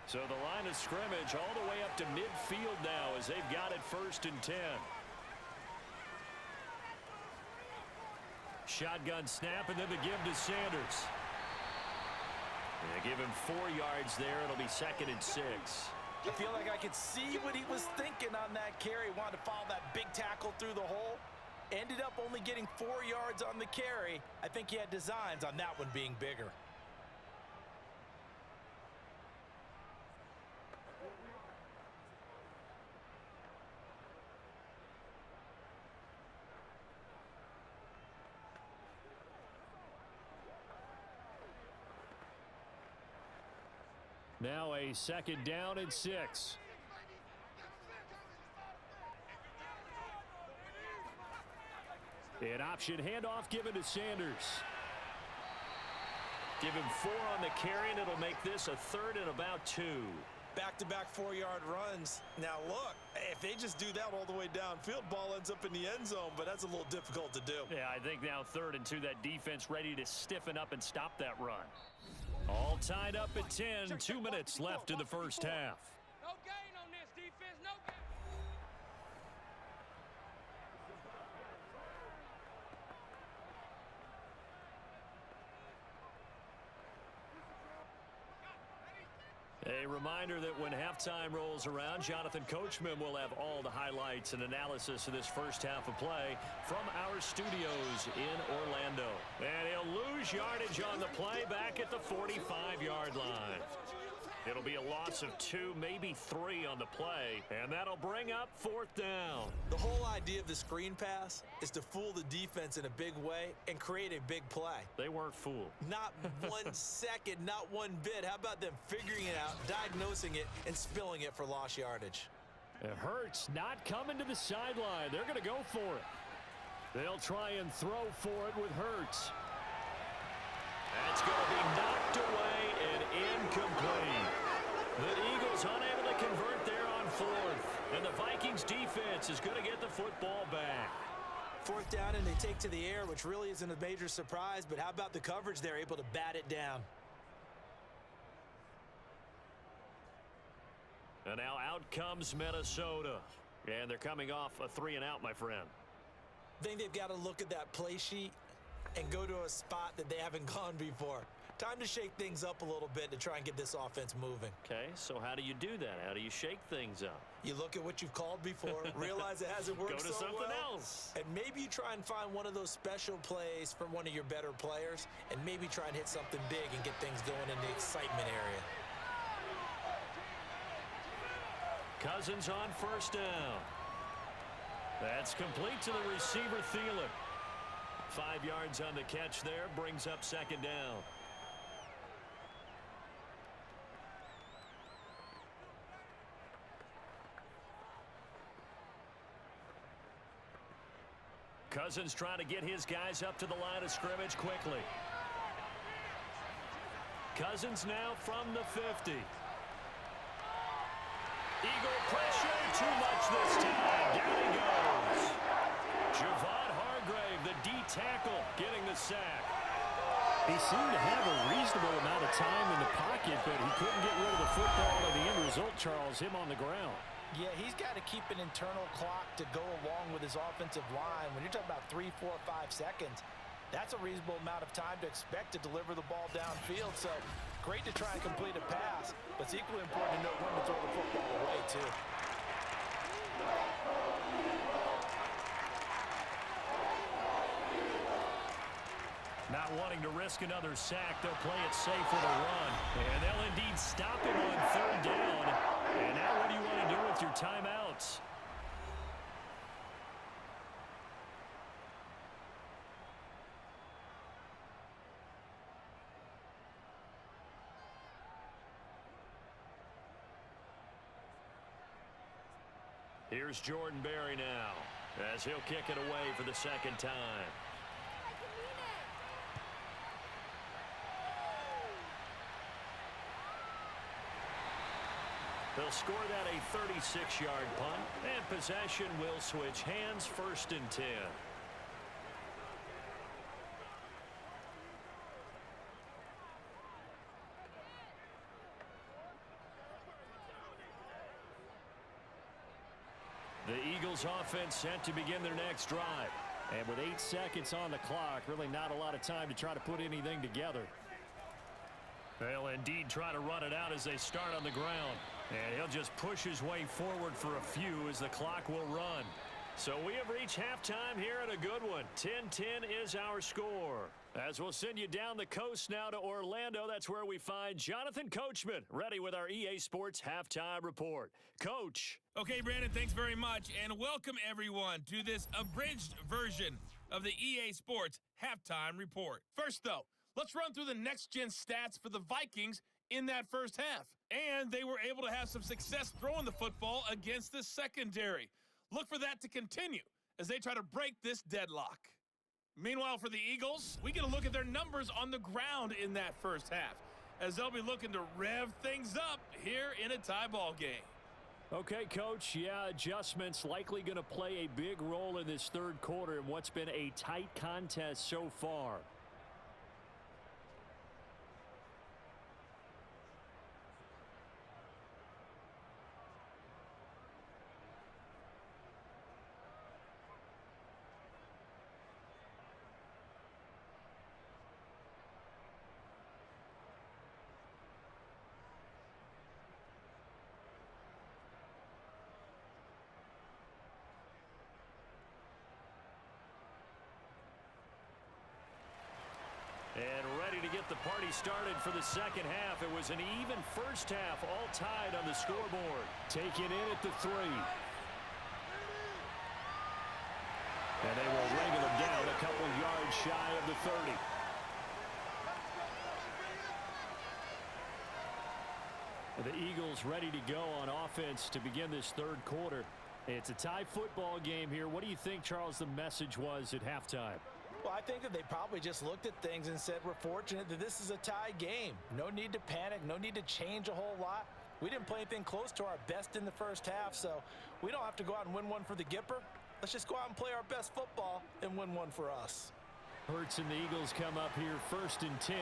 So the line of scrimmage all the way up to midfield now as they've got it 1st and 10. Shotgun snap and then the give to Sanders. They give him 4 yards there. It'll be 2nd and 6. I feel like I could see what he was thinking on that carry. Wanted to follow that big tackle through the hole. Ended up only getting 4 yards on the carry. I think he had designs on that one being bigger. Now a 2nd down and 6. An option handoff given to Sanders. Give him 4 on the carry, and it'll make this a 3rd and about 2. Back-to-back 4-yard runs. Now, look, if they just do that all the way downfield, ball ends up in the end zone, but that's a little difficult to do. Yeah, I think now 3rd and 2, that defense ready to stiffen up and stop that run. All tied up at 10, 2 minutes left in the first half. No gain on this defense, no gain. A reminder that when halftime rolls around, Jonathan Coachman will have all the highlights and analysis of this first half of play from our studios in Orlando. And he'll lose yardage on the play back at the 45-yard line. It'll be a loss of 2, maybe 3 on the play, and that'll bring up 4th down. The whole idea of the screen pass is to fool the defense in a big way and create a big play. They weren't fooled. Not 1 second, not 1 bit. How about them figuring it out, diagnosing it, and spilling it for lost yardage? It hurts not coming to the sideline. They're going to go for it. They'll try and throw for it with Hurts. That's going to be knocked away and incomplete. The Eagles unable to convert there on 4th. And the Vikings defense is going to get the football back. 4th down, and they take to the air, which really isn't a major surprise, but how about the coverage? They're able to bat it down. And now out comes Minnesota. And they're coming off a 3-and-out, my friend. I think they've got to look at that play sheet and go to a spot that they haven't gone before. Time to shake things up a little bit to try and get this offense moving. Okay, so how do you do that? How do you shake things up? You look at what you've called before, realize it hasn't worked Go to so something well, else. and maybe you try and find one of those special plays from one of your better players, and maybe try and hit something big and get things going in the excitement area. Cousins on 1st down. That's complete to the receiver, Thielen. 5 yards on the catch there, brings up 2nd down. Cousins trying to get his guys up to the line of scrimmage quickly. Cousins now from the 50. Eagle pressure, too much this time. Down he goes. Javon Hargrave, the D tackle, getting the sack. He seemed to have a reasonable amount of time in the pocket, but he couldn't get rid of the football, and the end result, Charles, him on the ground. Yeah, he's got to keep an internal clock to go along with his offensive line. When you're talking about 3, 4, 5 seconds, that's a reasonable amount of time to expect to deliver the ball downfield. So great to try and complete a pass, but it's equally important to know when to throw the football away, too. Not wanting to risk another sack, they'll play it safe with a run. And they'll indeed stop him on 3rd down. And now what do you want to do with your timeouts? Here's Jordan Berry now, as he'll kick it away for the 2nd time. They'll score that a 36-yard punt, and possession will switch hands, 1st and 10. The Eagles offense set to begin their next drive. And with 8 seconds on the clock, really not a lot of time to try to put anything together. They'll indeed try to run it out as they start on the ground. And he'll just push his way forward for a few as the clock will run. So we have reached halftime here at a good one. 10-10 is our score. As we'll send you down the coast now to Orlando, that's where we find Jonathan Coachman, ready with our EA Sports Halftime Report. Coach. Okay, Brandon, thanks very much, and welcome everyone to this abridged version of the EA Sports Halftime Report. First, though, let's run through the next-gen stats for the Vikings in that first half. And they were able to have some success throwing the football against the secondary. Look for that to continue as they try to break this deadlock. Meanwhile, for the Eagles, we get a look at their numbers on the ground in that first half, as they'll be looking to rev things up here in a tie ball game. Okay, Coach, yeah, adjustments likely going to play a big role in this third quarter in what's been a tight contest so far. And ready to get the party started for the second half. It was an even first half, all tied on the scoreboard. Taken in at the 3. And they will ring them down a couple yards shy of the 30. The Eagles ready to go on offense to begin this third quarter. It's a tie football game here. What do you think, Charles, the message was at halftime? Well, I think that they probably just looked at things and said, we're fortunate that this is a tie game. No need to panic. No need to change a whole lot. We didn't play anything close to our best in the first half, so we don't have to go out and win one for the Gipper. Let's just go out and play our best football and win one for us. Hurts and the Eagles come up here 1st and 10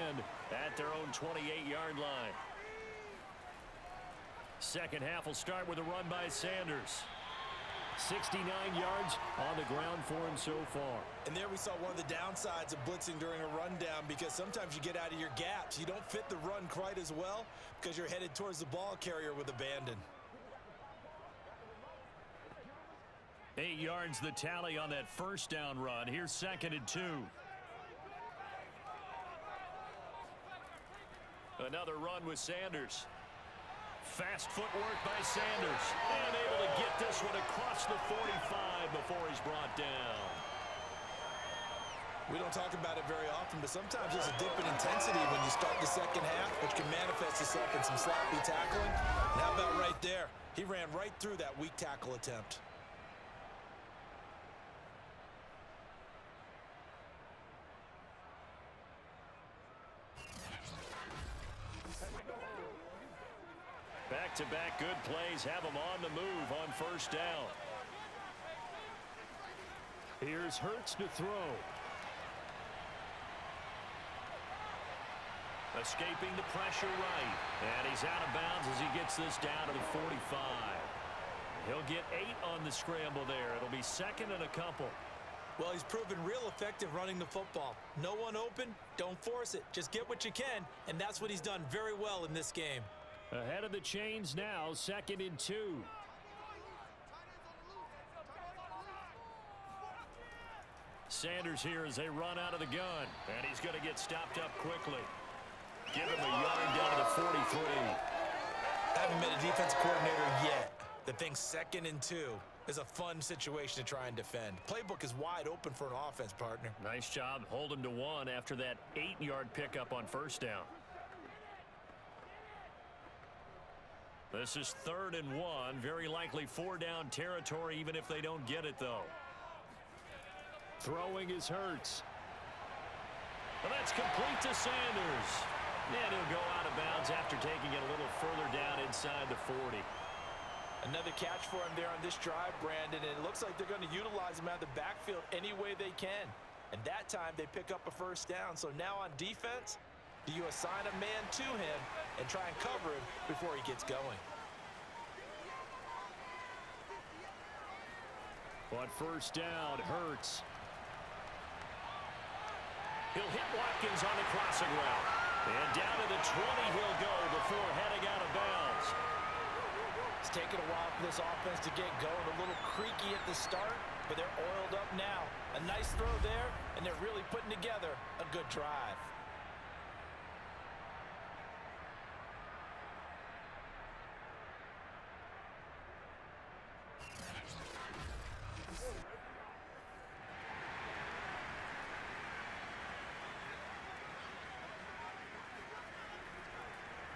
at their own 28-yard line. Second half will start with a run by Sanders. 69 yards on the ground for him so far. And there we saw one of the downsides of blitzing during a rundown, because sometimes you get out of your gaps. You don't fit the run quite as well because you're headed towards the ball carrier with abandon. 8 yards the tally on that first down run. Here's 2nd and 2. Another run with Sanders. Fast footwork by Sanders. And able to get this one across the 45 before he's brought down. We don't talk about it very often, but sometimes there's a dip in intensity when you start the second half, which can manifest itself in some sloppy tackling. And how about right there? He ran right through that weak tackle attempt. Back-to-back good plays have him on the move on first down. Here's Hurts to throw. Escaping the pressure right. And he's out of bounds as he gets this down to the 45. He'll get 8 on the scramble there. It'll be 2nd and a couple. Well, he's proven real effective running the football. No one open, don't force it. Just get what you can, and that's what he's done very well in this game. Ahead of the chains now, 2nd and 2. Sanders here as they run out of the gun. And he's going to get stopped up quickly. Give him a yard down to the 43. Haven't been a defensive coordinator yet. The thing 2nd and 2 is a fun situation to try and defend. Playbook is wide open for an offense, partner. Nice job. Hold him to 1 after that 8-yard pickup on first down. This is 3rd and 1. Very likely 4-down territory, even if they don't get it, though. Throwing is Hurts. Well, that's complete to Sanders. And he'll go out of bounds after taking it a little further down inside the 40. Another catch for him there on this drive, Brandon. And it looks like they're going to utilize him out of the backfield any way they can. And that time they pick up a first down. So now on defense, do you assign a man to him and try and cover him before he gets going? On first down, Hurts. He'll hit Watkins on the crossing route. And down to the 20 he'll go before heading out of bounds. It's taken a while for this offense to get going. A little creaky at the start, but they're oiled up now. A nice throw there, and they're really putting together a good drive.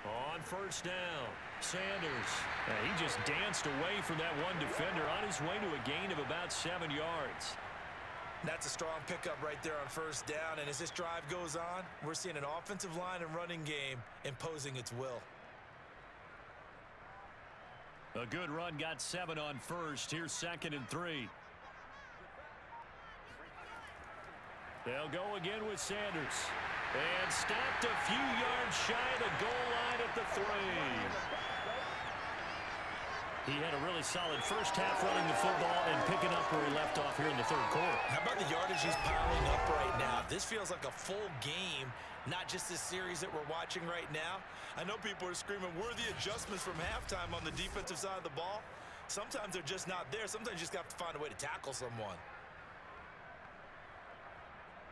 On first down, Sanders. He just danced away from that one defender on his way to a gain of about 7 yards. That's a strong pickup right there on first down, and as this drive goes on, we're seeing an offensive line and running game imposing its will. A good run got 7 on first. Here's 2nd and 3. They'll go again with Sanders. And stopped a few yards shy of the goal line at the 3. He had a really solid first half running the football and picking up where he left off here in the third quarter. How about the yardage he's piling up right now? This feels like a full game, not just this series that we're watching right now. I know people are screaming, worthy adjustments from halftime on the defensive side of the ball. Sometimes they're just not there. Sometimes you just have to find a way to tackle someone.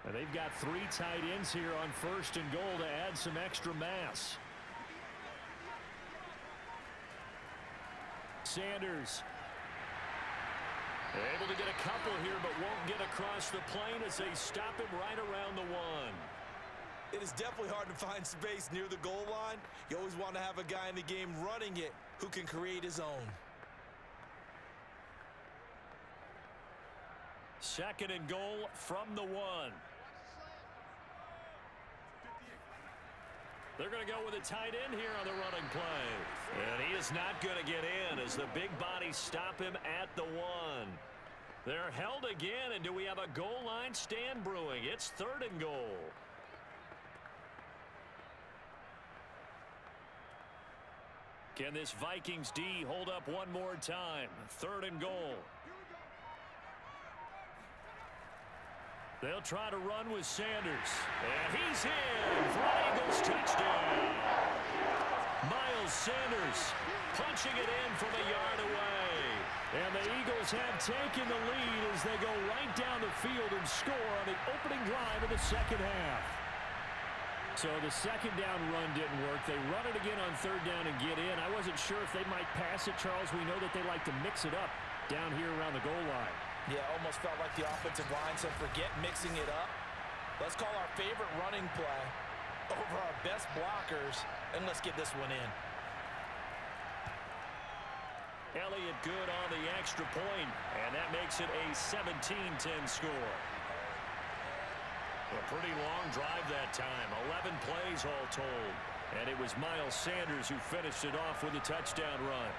And they've got 3 tight ends here on 1st and goal to add some extra mass. Sanders able to get a couple here, but won't get across the plane as they stop him right around the 1. It is definitely hard to find space near the goal line. You always want to have a guy in the game running it who can create his own. 2nd and goal from the 1. They're going to go with a tight end here on the running play. And he is not going to get in as the big bodies stop him at the 1. They're held again, and do we have a goal line stand brewing? It's 3rd and goal. Can this Vikings D hold up one more time? 3rd and goal. They'll try to run with Sanders. And he's in for an Eagles touchdown. Miles Sanders punching it in from a yard away. And the Eagles have taken the lead as they go right down the field and score on the opening drive of the second half. So the second down run didn't work. They run it again on 3rd down and get in. I wasn't sure if they might pass it, Charles. We know that they like to mix it up down here around the goal line. Yeah, almost felt like the offensive line said, forget mixing it up. Let's call our favorite running play over our best blockers, and let's get this one in. Elliott good on the extra point, and that makes it a 17-10 score. A pretty long drive that time, 11 plays all told. And it was Miles Sanders who finished it off with a touchdown run.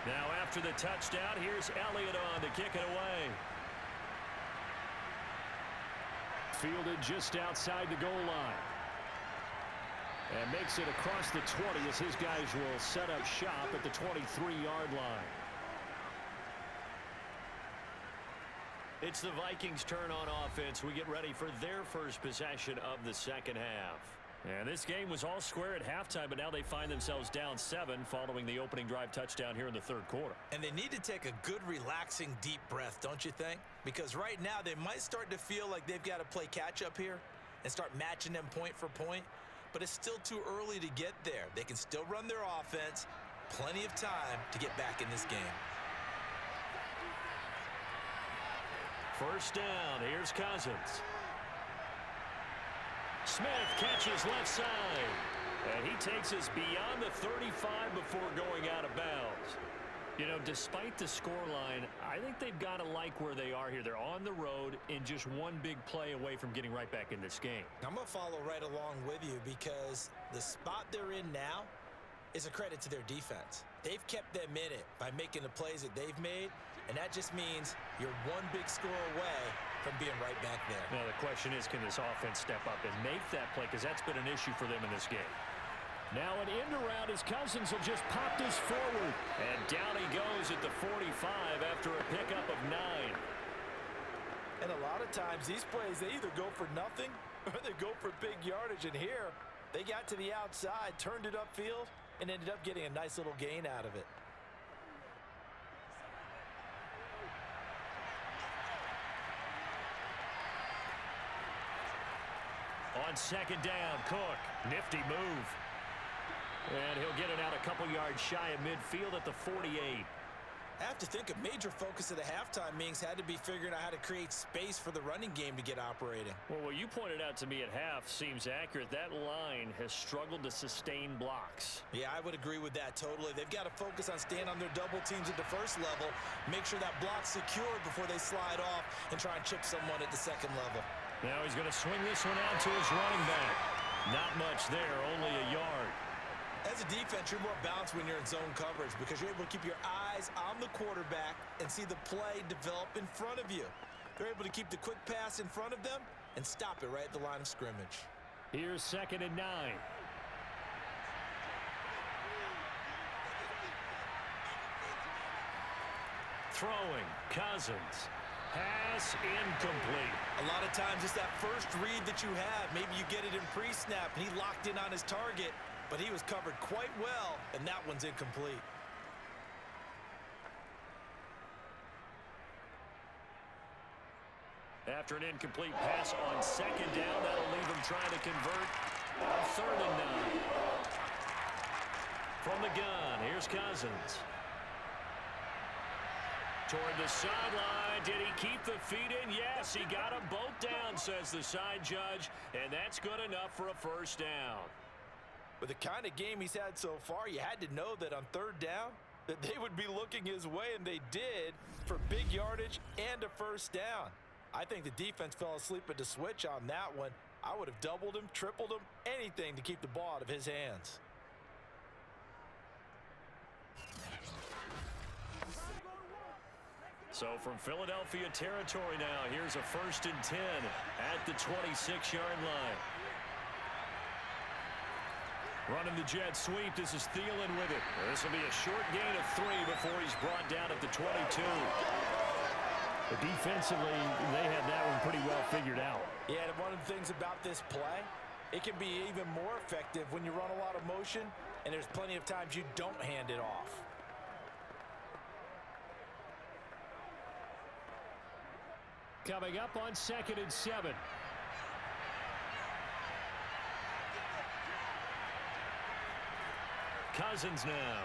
Now after the touchdown, here's Elliott on to kick it away. Fielded just outside the goal line. And makes it across the 20 as his guys will set up shop at the 23-yard line. It's the Vikings' turn on offense. We get ready for their first possession of the second half. And this game was all square at halftime, but now they find themselves down 7 following the opening drive touchdown here in the third quarter. And they need to take a good, relaxing, deep breath, don't you think? Because right now they might start to feel like they've got to play catch-up here and start matching them point for point. But it's still too early to get there. They can still run their offense. Plenty of time to get back in this game. First down. Here's Cousins. Smith catches left side. And he takes us beyond the 35 before going out of bounds. You know, despite the scoreline, I think they've got to like where they are here. They're on the road and just one big play away from getting right back in this game. I'm going to follow right along with you because the spot they're in now is a credit to their defense. They've kept them in it by making the plays that they've made, and that just means you're one big score away from being right back there. Now the question is, can this offense step up and make that play? Because that's been an issue for them in this game. Now an end around as Cousins will just pop this forward. And down he goes at the 45 after a pickup of 9. And a lot of times these plays, they either go for nothing or they go for big yardage. And here, they got to the outside, turned it upfield, and ended up getting a nice little gain out of it. on second down. Cook, nifty move. And he'll get it out a couple yards shy of midfield at the 48. I have to think a major focus of the halftime meetings had to be figuring out how to create space for the running game to get operating. Well, what you pointed out to me at half seems accurate. That line has struggled to sustain blocks. Yeah, I would agree with that totally. They've got to focus on staying on their double teams at the first level, make sure that block's secured before they slide off and try and chip someone at the second level. Now he's going to swing this one out to his running back. Not much there, only a yard. As a defense, you're more balanced when you're in zone coverage because you're able to keep your eyes on the quarterback and see the play develop in front of you. They're able to keep the quick pass in front of them and stop it right at the line of scrimmage. Here's 2nd and 9. Throwing, Cousins. Pass incomplete. A lot of times it's that first read that you have. Maybe you get it in pre-snap and he locked in on his target, but he was covered quite well, and that one's incomplete. After an incomplete pass on 2nd down, that'll leave him trying to convert on 3rd and 9. From the gun, here's Cousins. Toward the sideline. Did he keep the feet in? Yes, he got them both down, says the side judge, and that's good enough for a first down. With the kind of game he's had so far, you had to know that on 3rd down, that they would be looking his way, and they did, for big yardage and a first down. I think the defense fell asleep at the switch on that one. I would have doubled him, tripled him, anything to keep the ball out of his hands. So from Philadelphia territory now, here's a 1st and 10 at the 26-yard line. Running the jet sweep. This is Thielen with it. This will be a short gain of 3 before he's brought down at the 22. But defensively, they had that one pretty well figured out. Yeah, and one of the things about this play, it can be even more effective when you run a lot of motion, and there's plenty of times you don't hand it off. Coming up on 2nd and 7. Cousins now.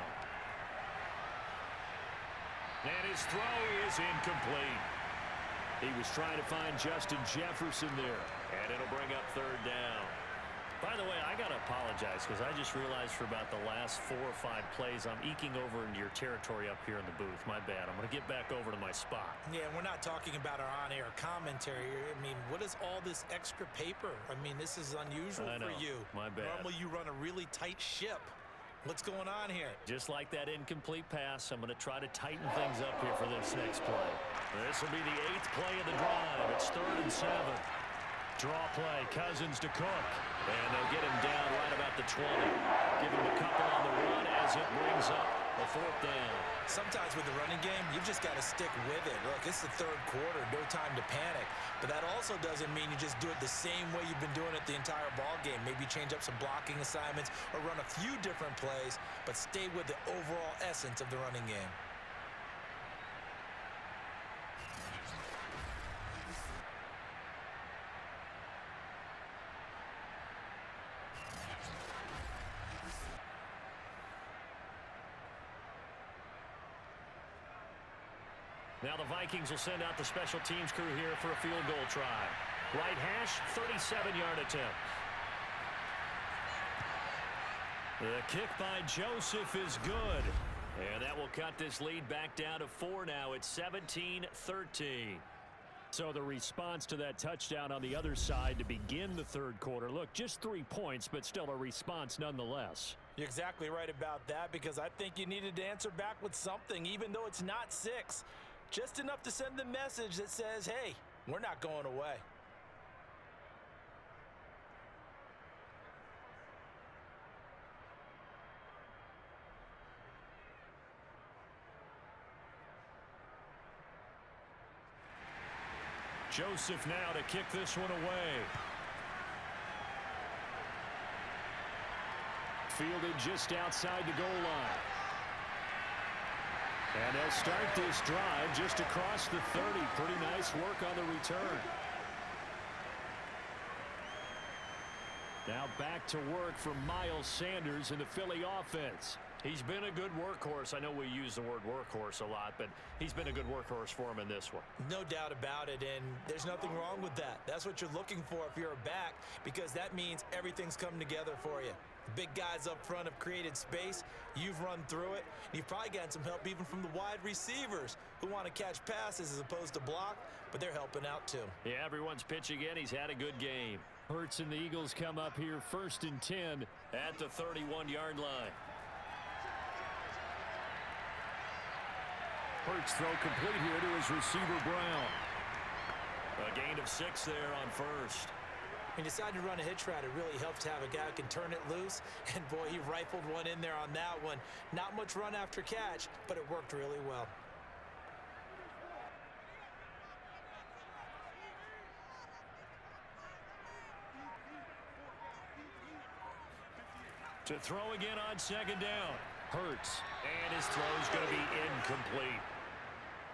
And his throw is incomplete. He was trying to find Justin Jefferson there. And it'll bring up 3rd down. By the way, I got to apologize because I just realized for about the last 4 or 5 plays, I'm eking over into your territory up here in the booth. My bad. I'm going to get back over to my spot. Yeah, we're not talking about our on-air commentary. I mean, what is all this extra paper? I mean, this is unusual for you. My bad. Normally, you run a really tight ship. What's going on here? Just like that incomplete pass, I'm going to try to tighten things up here for this next play. This will be the 8th play of the drive. It's 3rd and 7. Draw play, Cousins to Cook. And they'll get him down right about the 20. Give him a couple on the run as it brings up a 4th down. Sometimes with the running game, you've just got to stick with it. Look, it's the 3rd quarter, no time to panic. But that also doesn't mean you just do it the same way you've been doing it the entire ball game. Maybe change up some blocking assignments or run a few different plays, but stay with the overall essence of the running game. Now the Vikings will send out the special teams crew here for a field goal try. Right hash, 37-yard attempt. The kick by Joseph is good. And that will cut this lead back down to 4 now. It's 17-13. So the response to that touchdown on the other side to begin the 3rd quarter. Look, just 3 points, but still a response nonetheless. You're exactly right about that because I think you needed to answer back with something, even though it's not 6. Just enough to send the message that says, hey, we're not going away. Joseph now to kick this one away. Fielded just outside the goal line. And they'll start this drive just across the 30. Pretty nice work on the return. Now back to work for Miles Sanders in the Philly offense. He's been a good workhorse. I know we use the word workhorse a lot, but he's been a good workhorse for him in this one. No doubt about it, and there's nothing wrong with that. That's what you're looking for if you're a back, because that means everything's coming together for you. The big guys up front have created space. You've run through it. And you've probably gotten some help even from the wide receivers who want to catch passes as opposed to block, but they're helping out too. Yeah, everyone's pitching in. He's had a good game. Hurts and the Eagles come up here 1st and 10 at the 31-yard line. Hurts throw complete here to his receiver Brown. A gain of 6 there on first. When you decide to run a hitch route, it really helps to have a guy who can turn it loose. And boy, he rifled one in there on that one. Not much run after catch, but it worked really well. To throw again on 2nd down. Hurts. And his throw is going to be incomplete.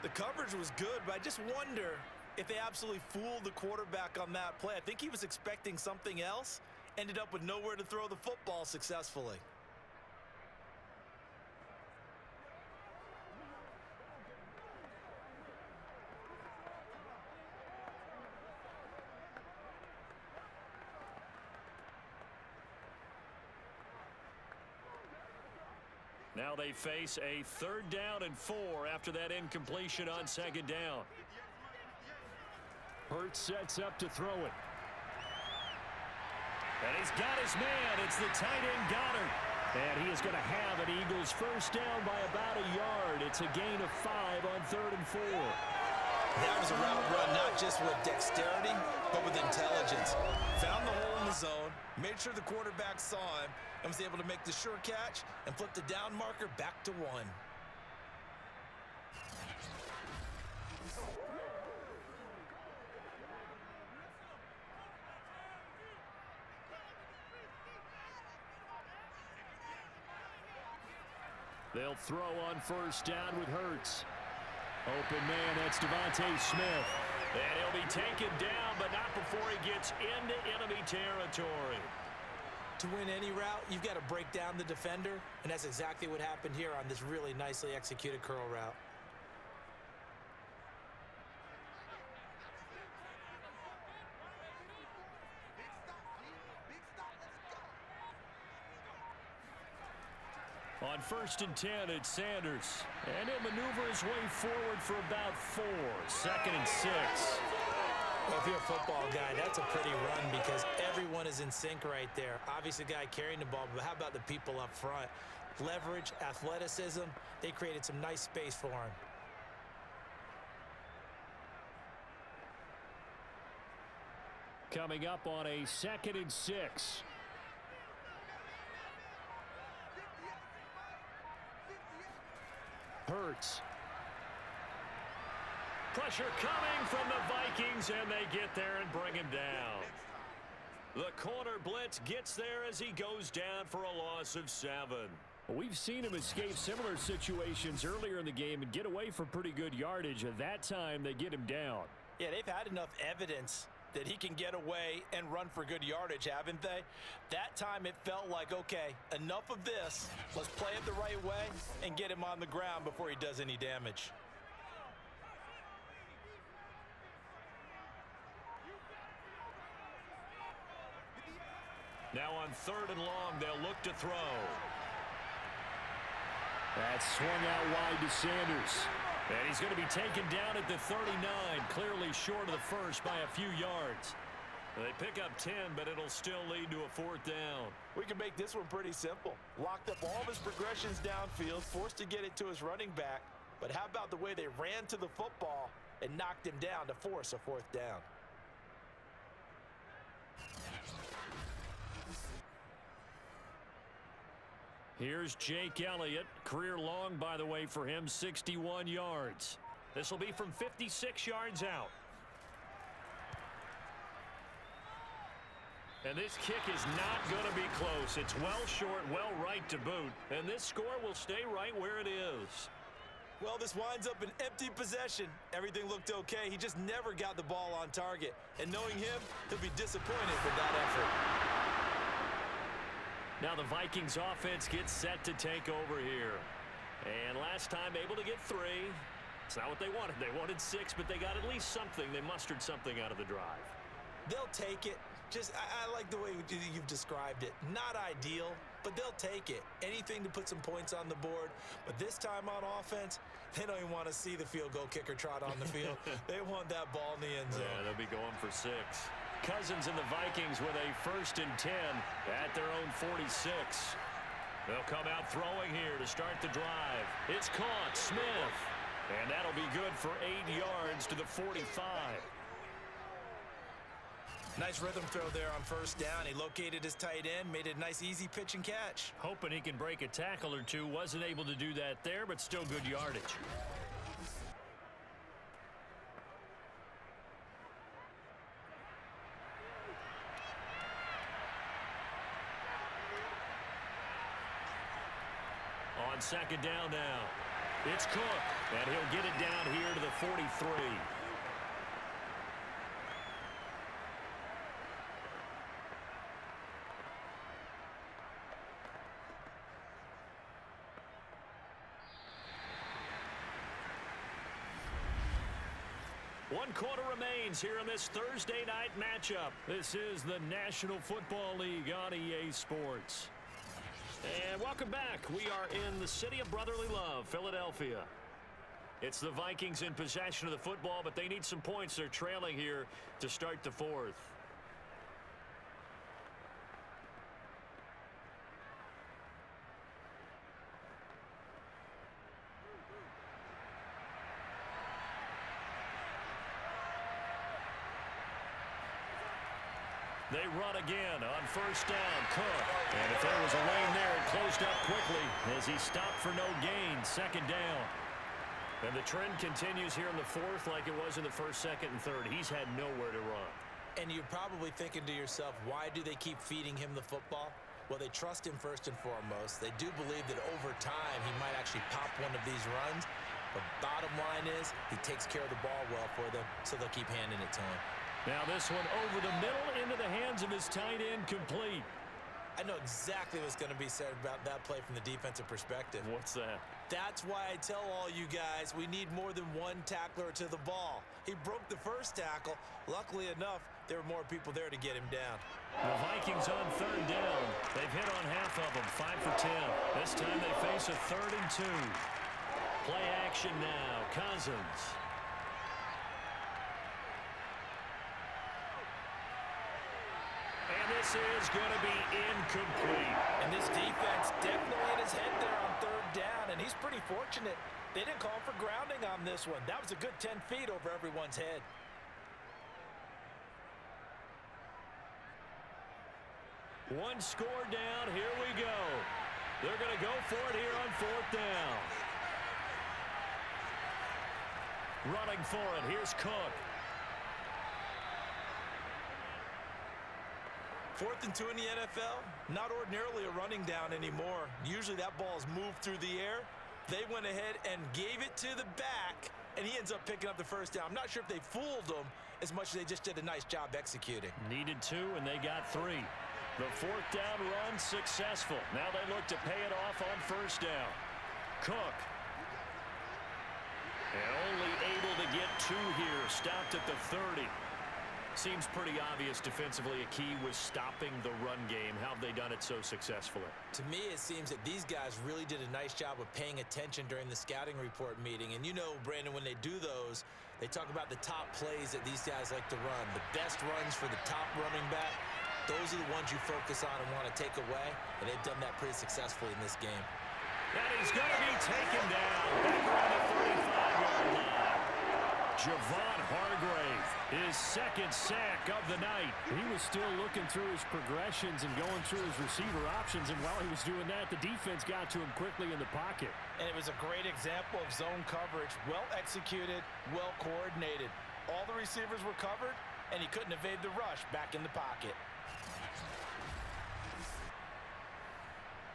The coverage was good, but I just wonder if they absolutely fooled the quarterback on that play. I think he was expecting something else. Ended up with nowhere to throw the football successfully. Now they face a 3rd down and 4 after that incompletion on 2nd down. Hurts sets up to throw it. And he's got his man. It's the tight end Goddard. And he is going to have an Eagles 1st down by about a yard. It's a gain of 5 on 3rd and 4. That was a route run not just with dexterity, but with intelligence. Found the hole in the zone, made sure the quarterback saw him, and was able to make the sure catch and flip the down marker back to 1. They'll throw on 1st down with Hurts. Open man, that's Devontae Smith. And he'll be taken down, but not before he gets into enemy territory. To win any route, you've got to break down the defender, and that's exactly what happened here on this really nicely executed curl route. On 1st and 10, it's Sanders. And he'll maneuver his way forward for about 4. 2nd and 6. Well, if you're a football guy, that's a pretty run because everyone is in sync right there. Obviously, the guy carrying the ball, but how about the people up front? Leverage, athleticism, they created some nice space for him. Coming up on a 2nd and 6. Hurts. Pressure coming from the Vikings, and they get there and bring him down. The corner blitz gets there as he goes down for a loss of 7. We've seen him escape similar situations earlier in the game and get away for pretty good yardage. At that time, they get him down. Yeah, they've had enough evidence that he can get away and run for good yardage, haven't they? That time it felt like, okay, enough of this. Let's play it the right way and get him on the ground before he does any damage. Now on 3rd and long, they'll look to throw. That's swung out wide to Sanders. And he's going to be taken down at the 39, clearly short of the first by a few yards. They pick up 10, but it'll still lead to a 4th down. We can make this one pretty simple. Locked up all of his progressions downfield, forced to get it to his running back. But how about the way they ran to the football and knocked him down to force a 4th down? Here's Jake Elliott. Career long, by the way, for him, 61 yards. This will be from 56 yards out. And this kick is not going to be close. It's well short, well right to boot. And this score will stay right where it is. Well, this winds up an empty possession. Everything looked okay. He just never got the ball on target. And knowing him, he'll be disappointed with that effort. Now the Vikings offense gets set to take over here. And last time able to get 3. It's not what they wanted. They wanted 6, but they got at least something. They mustered something out of the drive. They'll take it. I like the way you've described it. Not ideal, but they'll take it. Anything to put some points on the board. But this time on offense, they don't even want to see the field goal kicker trot on the field. They want that ball in the end zone. Yeah, they'll be going for 6. Cousins and the Vikings with a 1st and 10 at their own 46. They'll come out throwing here to start the drive. It's caught, Smith. And that'll be good for 8 yards to the 45. Nice rhythm throw there on 1st down. He located his tight end, made it a nice easy pitch and catch. Hoping he can break a tackle or 2. Wasn't able to do that there, but still good yardage. On 2nd down now. It's Cook, and he'll get it down here to the 43. One quarter remains here in this Thursday night matchup. This is the National Football League on EA Sports. And welcome back. We are in the city of brotherly love, Philadelphia. It's the Vikings in possession of the football, but they need some points. They're trailing here to start the 4th. They run again on 1st down. Cook. And if there was a lane there, it closed up quickly as he stopped for no gain. 2nd down. And the trend continues here in the 4th like it was in the 1st, 2nd, and 3rd. He's had nowhere to run. And you're probably thinking to yourself, why do they keep feeding him the football? Well, they trust him first and foremost. They do believe that over time he might actually pop one of these runs. But bottom line is he takes care of the ball well for them, so they'll keep handing it to him. Now this one over the middle into the hands of his tight end, complete. I know exactly what's going to be said about that play from the defensive perspective. What's that? That's why I tell all you guys we need more than one tackler to the ball. He broke the 1st tackle. Luckily enough, there were more people there to get him down. The Vikings on 3rd down. They've hit on half of them, 5 for 10. This time they face a 3rd and 2. Play action now, Cousins. And this is going to be incomplete. And this defense definitely in his head there on 3rd down, and he's pretty fortunate. They didn't call for grounding on this one. That was a good 10 feet over everyone's head. One score down. Here we go. They're going to go for it here on 4th down. Running for it. Here's Cook. 4th and 2 in the NFL, not ordinarily a running down anymore. Usually that ball is moved through the air. They went ahead and gave it to the back, and he ends up picking up the 1st down. I'm not sure if they fooled him as much as they just did a nice job executing. Needed 2, and they got 3. The 4th down run successful. Now they look to pay it off on 1st down. Cook. And only able to get 2 here. Stopped at the 30. Seems pretty obvious defensively a key was stopping the run game. How have they done it so successfully? To me, it seems that these guys really did a nice job of paying attention during the scouting report meeting. And you know, Brandon, when they do those, they talk about the top plays that these guys like to run. The best runs for the top running back, those are the ones you focus on and want to take away. And they've done that pretty successfully in this game. And he's going to be taken down back around the 35-yard line. Javon Hargrave, his 2nd sack of the night. He was still looking through his progressions and going through his receiver options, and while he was doing that, the defense got to him quickly in the pocket. And it was a great example of zone coverage, well executed, well coordinated. All the receivers were covered, and he couldn't evade the rush back in the pocket.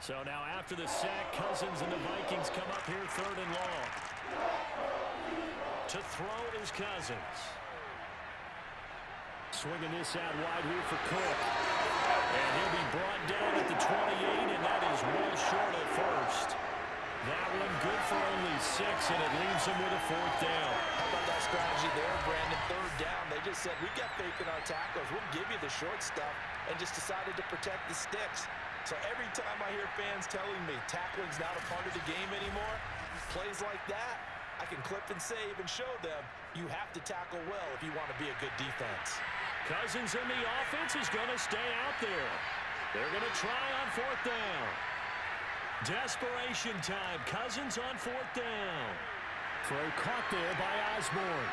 So now after the sack, Cousins and the Vikings come up here 3rd and long. To throw is Cousins. Swinging this out wide here for Cook. And he'll be brought down at the 28, and that is well short of first. That one good for only 6, and it leaves him with a 4th down. How about that strategy there, Brandon? 3rd down. They just said, we got faith in our tackles. We'll give you the short stuff, and just decided to protect the sticks. So every time I hear fans telling me tackling's not a part of the game anymore, plays like that, I can clip and save and show them you have to tackle well if you want to be a good defense. Cousins in the offense is going to stay out there. They're going to try on 4th down. Desperation time. Cousins on 4th down. Throw caught there by Osborne.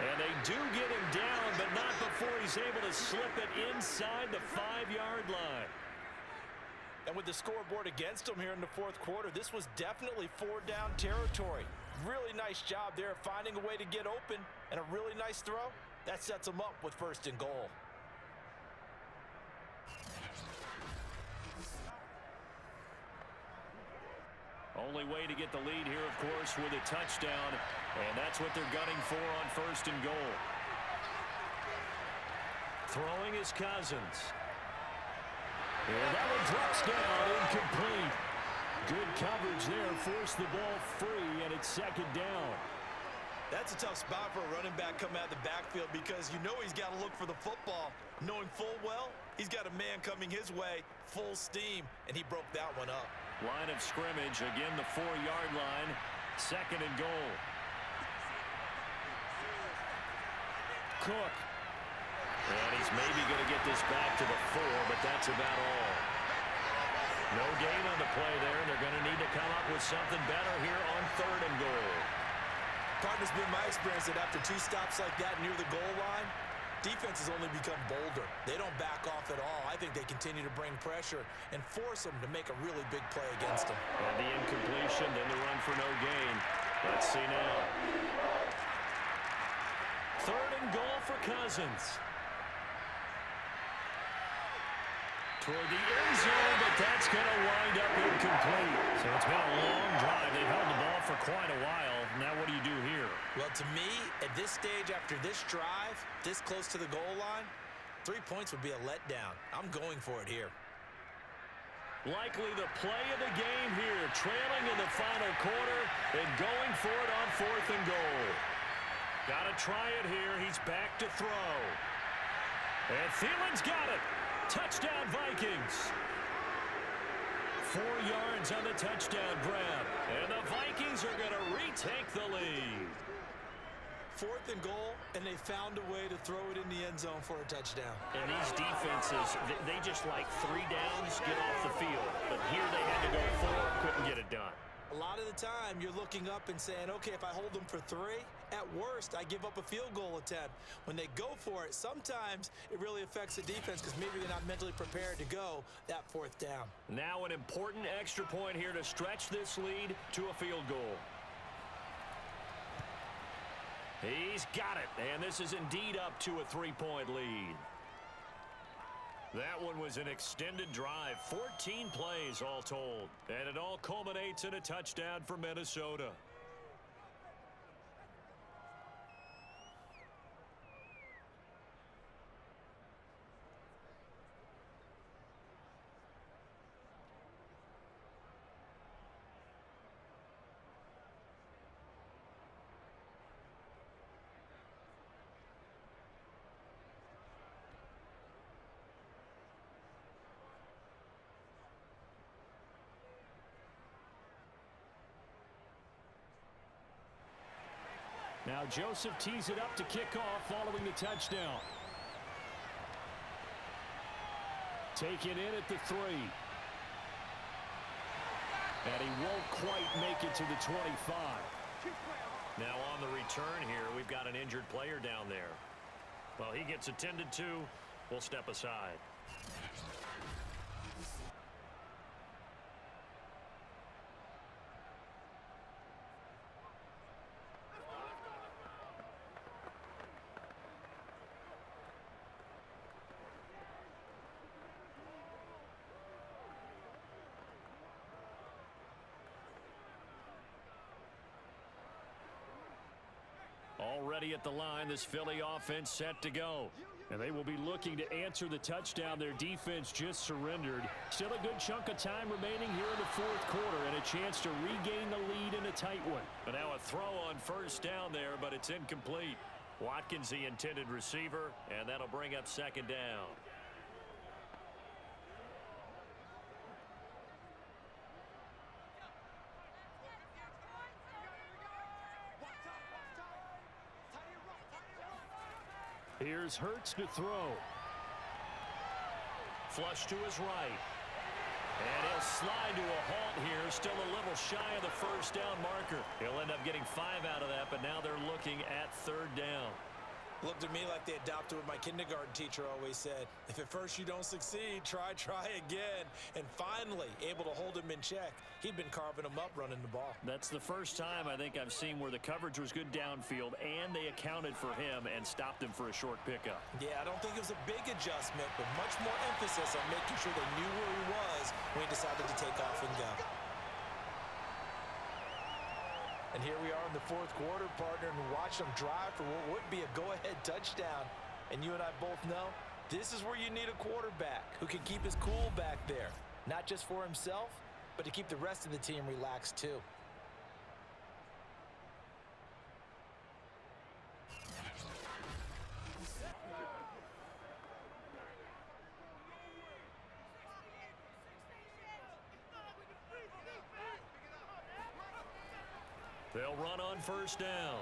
And they do get him down, but not before he's able to slip it inside the 5-yard line. And with the scoreboard against him here in the 4th quarter, this was definitely 4-down territory. Really nice job there finding a way to get open, and a really nice throw. That sets him up with 1st and goal. Only way to get the lead here, of course, with a touchdown, and that's what they're gunning for on 1st and goal. Throwing is Cousins. And that one drops down, incomplete. Good coverage there, forced the ball free, and it's 2nd down. That's a tough spot for a running back coming out of the backfield because you know he's got to look for the football, knowing full well he's got a man coming his way, full steam, and he broke that one up. Line of scrimmage, again the 4-yard line, 2nd and goal. Cook. And he's maybe going to get this back to the 4, but that's about all. No gain on the play there, and they're going to need to come up with something better here on 3rd and goal. Partner's been my experience that after 2 stops like that near the goal line, defenses only become bolder. They don't back off at all. I think they continue to bring pressure and force them to make a really big play against them. And the incompletion, then the run for no gain. Let's see now. 3rd and goal for Cousins. Toward the end zone, but that's going to wind up incomplete. So it's been a long drive. They've held the ball for quite a while. Now what do you do here? Well, to me, at this stage after this drive, this close to the goal line, 3 points would be a letdown. I'm going for it here. Likely the play of the game here, trailing in the final quarter and going for it on 4th and goal. Got to try it here. He's back to throw. And Thielen's got it. Touchdown, Vikings. 4 yards on the touchdown grab. And the Vikings are going to retake the lead. 4th and goal, and they found a way to throw it in the end zone for a touchdown. And these defenses, they just like 3 downs, get off the field. But here they had to go 4, couldn't get it done. A lot of the time, you're looking up and saying, okay, if I hold them for 3, at worst, I give up a field goal attempt. When they go for it, sometimes it really affects the defense because maybe they're not mentally prepared to go that 4th down. Now an important extra point here to stretch this lead to a field goal. He's got it, and this is indeed up to a 3-point lead. That one was an extended drive, 14 plays all told, and it all culminates in a touchdown for Minnesota. Now Joseph tees it up to kick off following the touchdown. Taken in at the 3. And he won't quite make it to the 25. Now on the return here, we've got an injured player down there. Well, he gets attended to. We'll step aside. Already at the line, this Philly offense set to go. And they will be looking to answer the touchdown their defense just surrendered. Still a good chunk of time remaining here in the fourth quarter and a chance to regain the lead in a tight one. But now a throw on first down there, but it's incomplete. Watkins the intended receiver, and that'll bring up second down. Here's Hurts to throw. Flush to his right. And he'll slide to a halt here, still a little shy of the first down marker. He'll end up getting 5 out of that, but now they're looking at third down. Looked to me like they adopted what my kindergarten teacher always said. If at first you don't succeed, try again. And finally, able to hold him in check. He'd been carving him up running the ball. That's the first time I think I've seen where the coverage was good downfield and they accounted for him and stopped him for a short pickup. Yeah, I don't think it was a big adjustment, but much more emphasis on making sure they knew where he was when he decided to take off and go. And here we are in the fourth quarter, partner, and watch them drive for what would be a go-ahead touchdown. And you and I both know this is where you need a quarterback who can keep his cool back there. Not just for himself, but to keep the rest of the team relaxed too. They'll run on first down.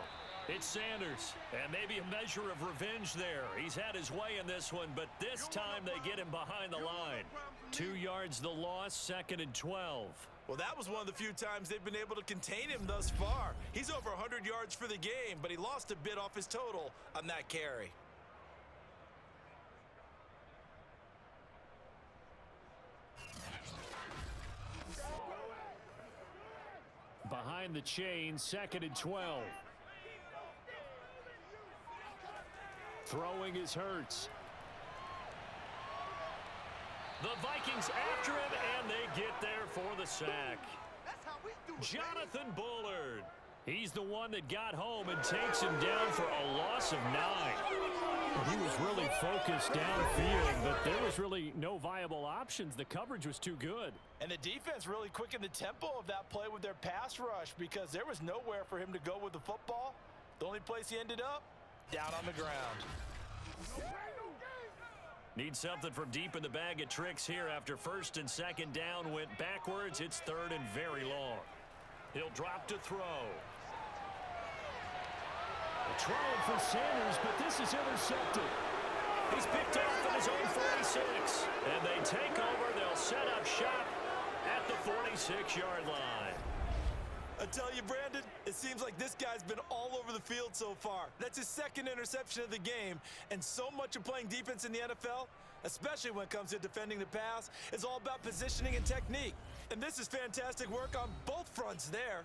It's Sanders, and maybe a measure of revenge there. He's had his way in this one, but this time they get him behind the line. 2 yards the loss, 2nd and 12. Well, that was one of the few times they've been able to contain him thus far. He's over 100 yards for the game, but he lost a bit off his total on that carry. Behind the chain, 2nd and 12. Throwing is Hurts. The Vikings after him, and they get there for the sack. Jonathan Bullard. He's the one that got home and takes him down for a loss of 9. He was really focused downfield, but there was really no viable options. The coverage was too good. And the defense really quickened the tempo of that play with their pass rush because there was nowhere for him to go with the football. The only place he ended up, down on the ground. Need something from deep in the bag of tricks here after 1st and 2nd down went backwards. It's 3rd and very long. He'll drop to throw. Trying for Sanders, but this is intercepted. He's picked off at his own 46. And they take over. They'll set up shop at the 46-yard line. I tell you, Brandon, it seems like this guy's been all over the field so far. That's his 2nd interception of the game. And so much of playing defense in the NFL, especially when it comes to defending the pass, is all about positioning and technique. And this is fantastic work on both fronts there.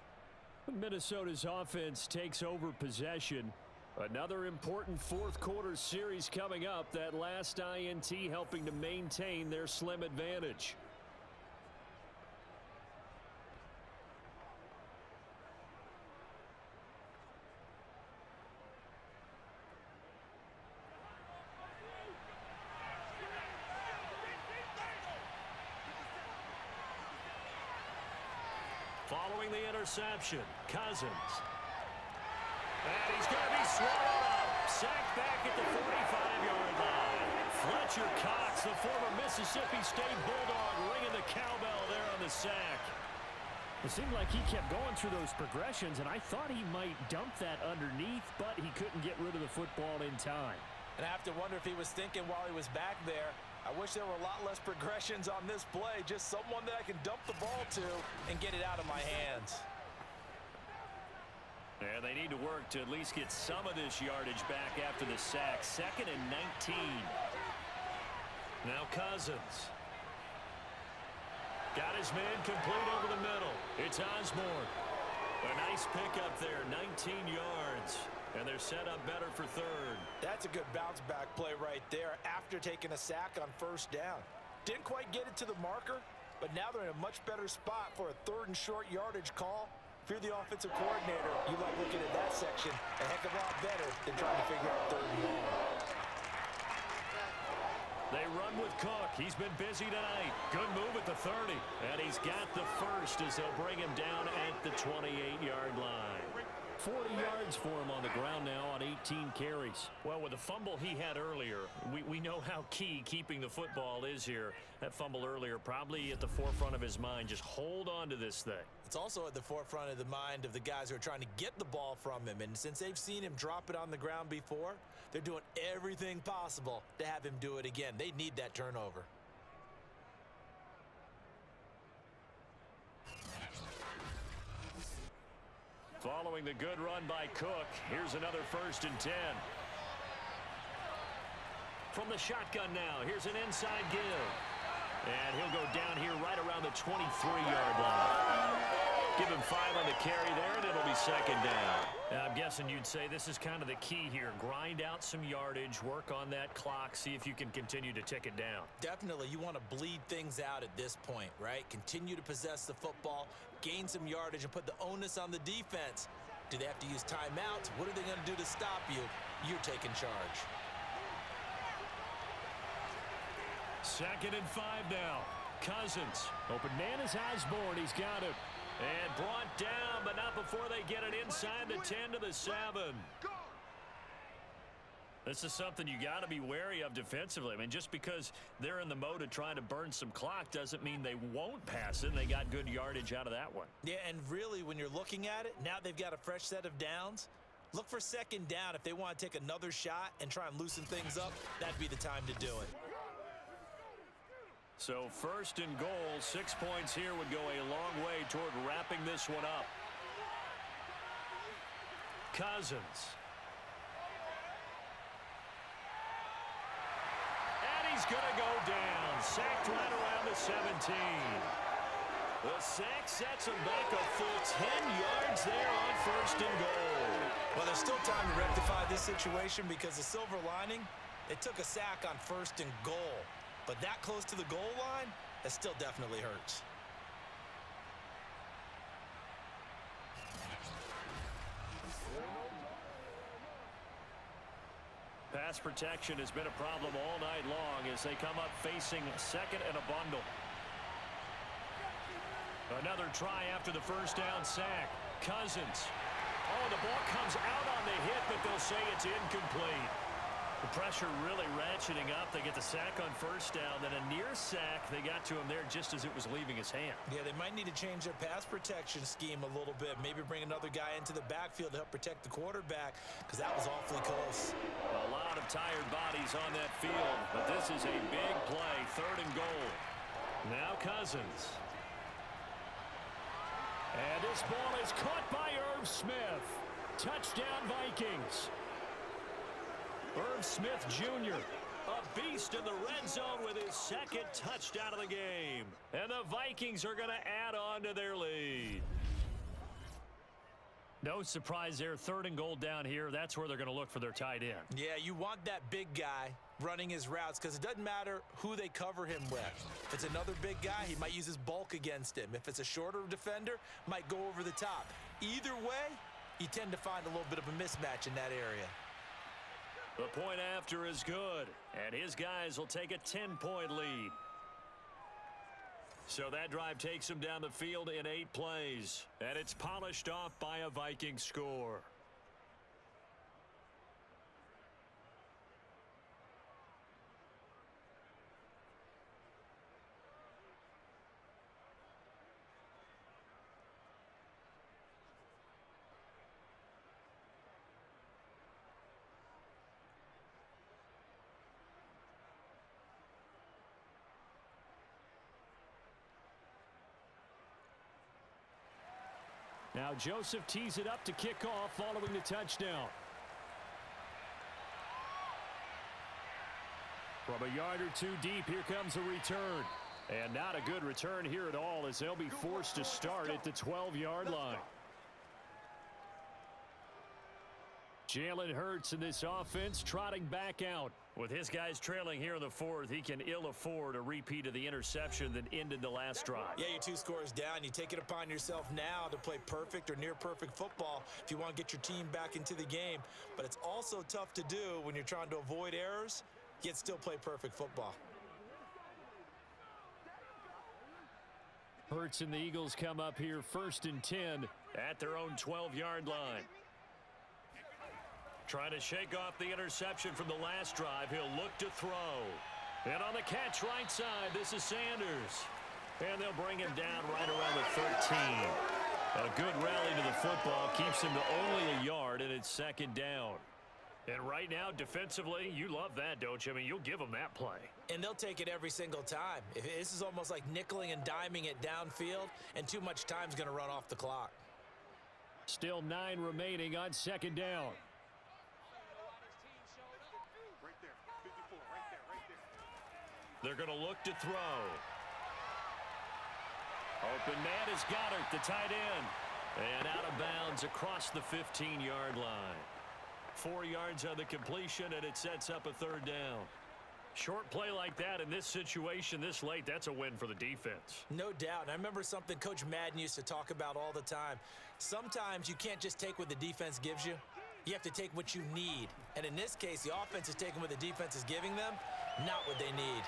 Minnesota's offense takes over possession. Another important fourth quarter series coming up. That last INT helping to maintain their slim advantage. Following the interception, Cousins. And he's going to be swallowed up. Sacked back at the 45-yard line. Fletcher Cox, the former Mississippi State Bulldog, ringing the cowbell there on the sack. It seemed like he kept going through those progressions, and I thought he might dump that underneath, but he couldn't get rid of the football in time. And I have to wonder if he was thinking while he was back there, I wish there were a lot less progressions on this play. Just someone that I can dump the ball to and get it out of my hands. And they need to work to at least get some of this yardage back after the sack. 2nd and 19. Now Cousins. Got his man complete over the middle. It's Osborne. A nice pickup there, 19 yards. And they're set up better for 3rd. That's a good bounce-back play right there after taking a sack on 1st down. Didn't quite get it to the marker, but now they're in a much better spot for a 3rd and short yardage call. If you're the offensive coordinator, you like looking at that section a heck of a lot better than trying to figure out 3rd and long. They run with Cook. He's been busy tonight. Good move at the 30. And he's got the first as they'll bring him down at the 28-yard line. 40 yards for him on the ground now on 18 carries. Well, with the fumble he had earlier, we know how key keeping the football is here. That fumble earlier probably at the forefront of his mind. Just hold on to this thing. It's also at the forefront of the mind of the guys who are trying to get the ball from him. And since they've seen him drop it on the ground before, they're doing everything possible to have him do it again. They need that turnover. Following the good run by Cook, here's another 1st and 10. From the shotgun now, here's an inside give. And he'll go down here right around the 23-yard line. Give him 5 on the carry there, and it'll be 2nd down. Now, I'm guessing you'd say this is kind of the key here. Grind out some yardage, work on that clock, see if you can continue to tick it down. Definitely, you want to bleed things out at this point, right? Continue to possess the football, gain some yardage, and put the onus on the defense. Do they have to use timeouts? What are they going to do to stop you? You're taking charge. 2nd and 5 now. Cousins. Open man is Osborne. He's got it. And brought down, but not before they get it inside the 10 to the 7. This is something you got to be wary of defensively. I mean, just because they're in the mode of trying to burn some clock doesn't mean they won't pass it. And they got good yardage out of that one. Yeah, and really, when you're looking at it, now they've got a fresh set of downs. Look for 2nd down. If they want to take another shot and try and loosen things up, that'd be the time to do it. So 1st and goal, 6 points here would go a long way toward wrapping this one up. Cousins. And he's going to go down. Sacked right around the 17. The sack sets him back a full 10 yards there on 1st and goal. Well, there's still time to rectify this situation because the silver lining, it took a sack on 1st and goal. But that close to the goal line, that still definitely hurts. Pass protection has been a problem all night long as they come up facing 2nd and a bundle. Another try after the 1st down sack. Cousins. Oh, the ball comes out on the hit, but they'll say it's incomplete. The pressure really ratcheting up. They get the sack on 1st down, then a near sack. They got to him there just as it was leaving his hand. Yeah, they might need to change their pass protection scheme a little bit. Maybe bring another guy into the backfield to help protect the quarterback because that was awfully close. A lot of tired bodies on that field, but this is a big play. 3rd and goal. Now Cousins. And this ball is caught by Irv Smith. Touchdown, Vikings. Irv Smith Jr., a beast in the red zone with his 2nd touchdown of the game. And the Vikings are going to add on to their lead. No surprise there. 3rd and goal down here. That's where they're going to look for their tight end. Yeah, you want that big guy running his routes because it doesn't matter who they cover him with. If it's another big guy, he might use his bulk against him. If it's a shorter defender, might go over the top. Either way, you tend to find a little bit of a mismatch in that area. The point after is good, and his guys will take a 10-point lead. So that drive takes them down the field in 8 plays, and it's polished off by a Viking score. Now Joseph tees it up to kick off following the touchdown. From a yard or two deep, here comes a return. And not a good return here at all as they'll be forced to start at the 12-yard line. Jalen Hurts in this offense trotting back out. With his guys trailing here in the 4th, he can ill afford a repeat of the interception that ended the last drive. Yeah, you're 2 scores down. You take it upon yourself now to play perfect or near perfect football if you want to get your team back into the game. But it's also tough to do when you're trying to avoid errors yet still play perfect football. Hurts and the Eagles come up here 1st and 10 at their own 12-yard line. Trying to shake off the interception from the last drive. He'll look to throw. And on the catch right side, this is Sanders. And they'll bring him down right around the 13. A good rally to the football keeps him to only a yard, and it's 2nd down. And right now, defensively, you love that, don't you? I mean, you'll give them that play. And they'll take it every single time. This is almost like nickeling and diming it downfield, and too much time's going to run off the clock. Still 9 remaining on 2nd down. They're going to look to throw. Open man is Goddard, the tight end. And out of bounds across the 15-yard line. 4 yards on the completion, and it sets up a 3rd down. Short play like that in this situation this late, that's a win for the defense. No doubt. I remember something Coach Madden used to talk about all the time. Sometimes you can't just take what the defense gives you. You have to take what you need. And in this case, the offense is taking what the defense is giving them, not what they need.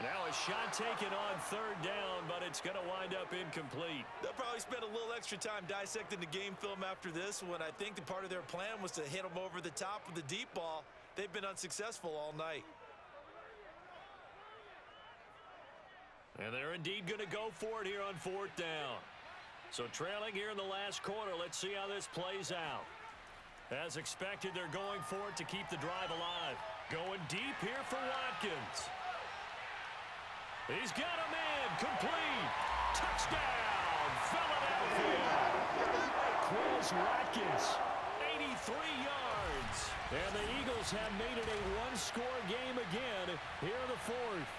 Now a shot taken on 3rd down, but it's going to wind up incomplete. They'll probably spend a little extra time dissecting the game film after this one. I think the part of their plan was to hit them over the top with the deep ball. They've been unsuccessful all night. And they're indeed going to go for it here on 4th down. So trailing here in the last quarter, let's see how this plays out. As expected, they're going for it to keep the drive alive. Going deep here for Watkins. He's got a man, complete. Touchdown, Philadelphia. Chris Watkins, 83 yards. and the Eagles have made it a one-score game again here in the 4th.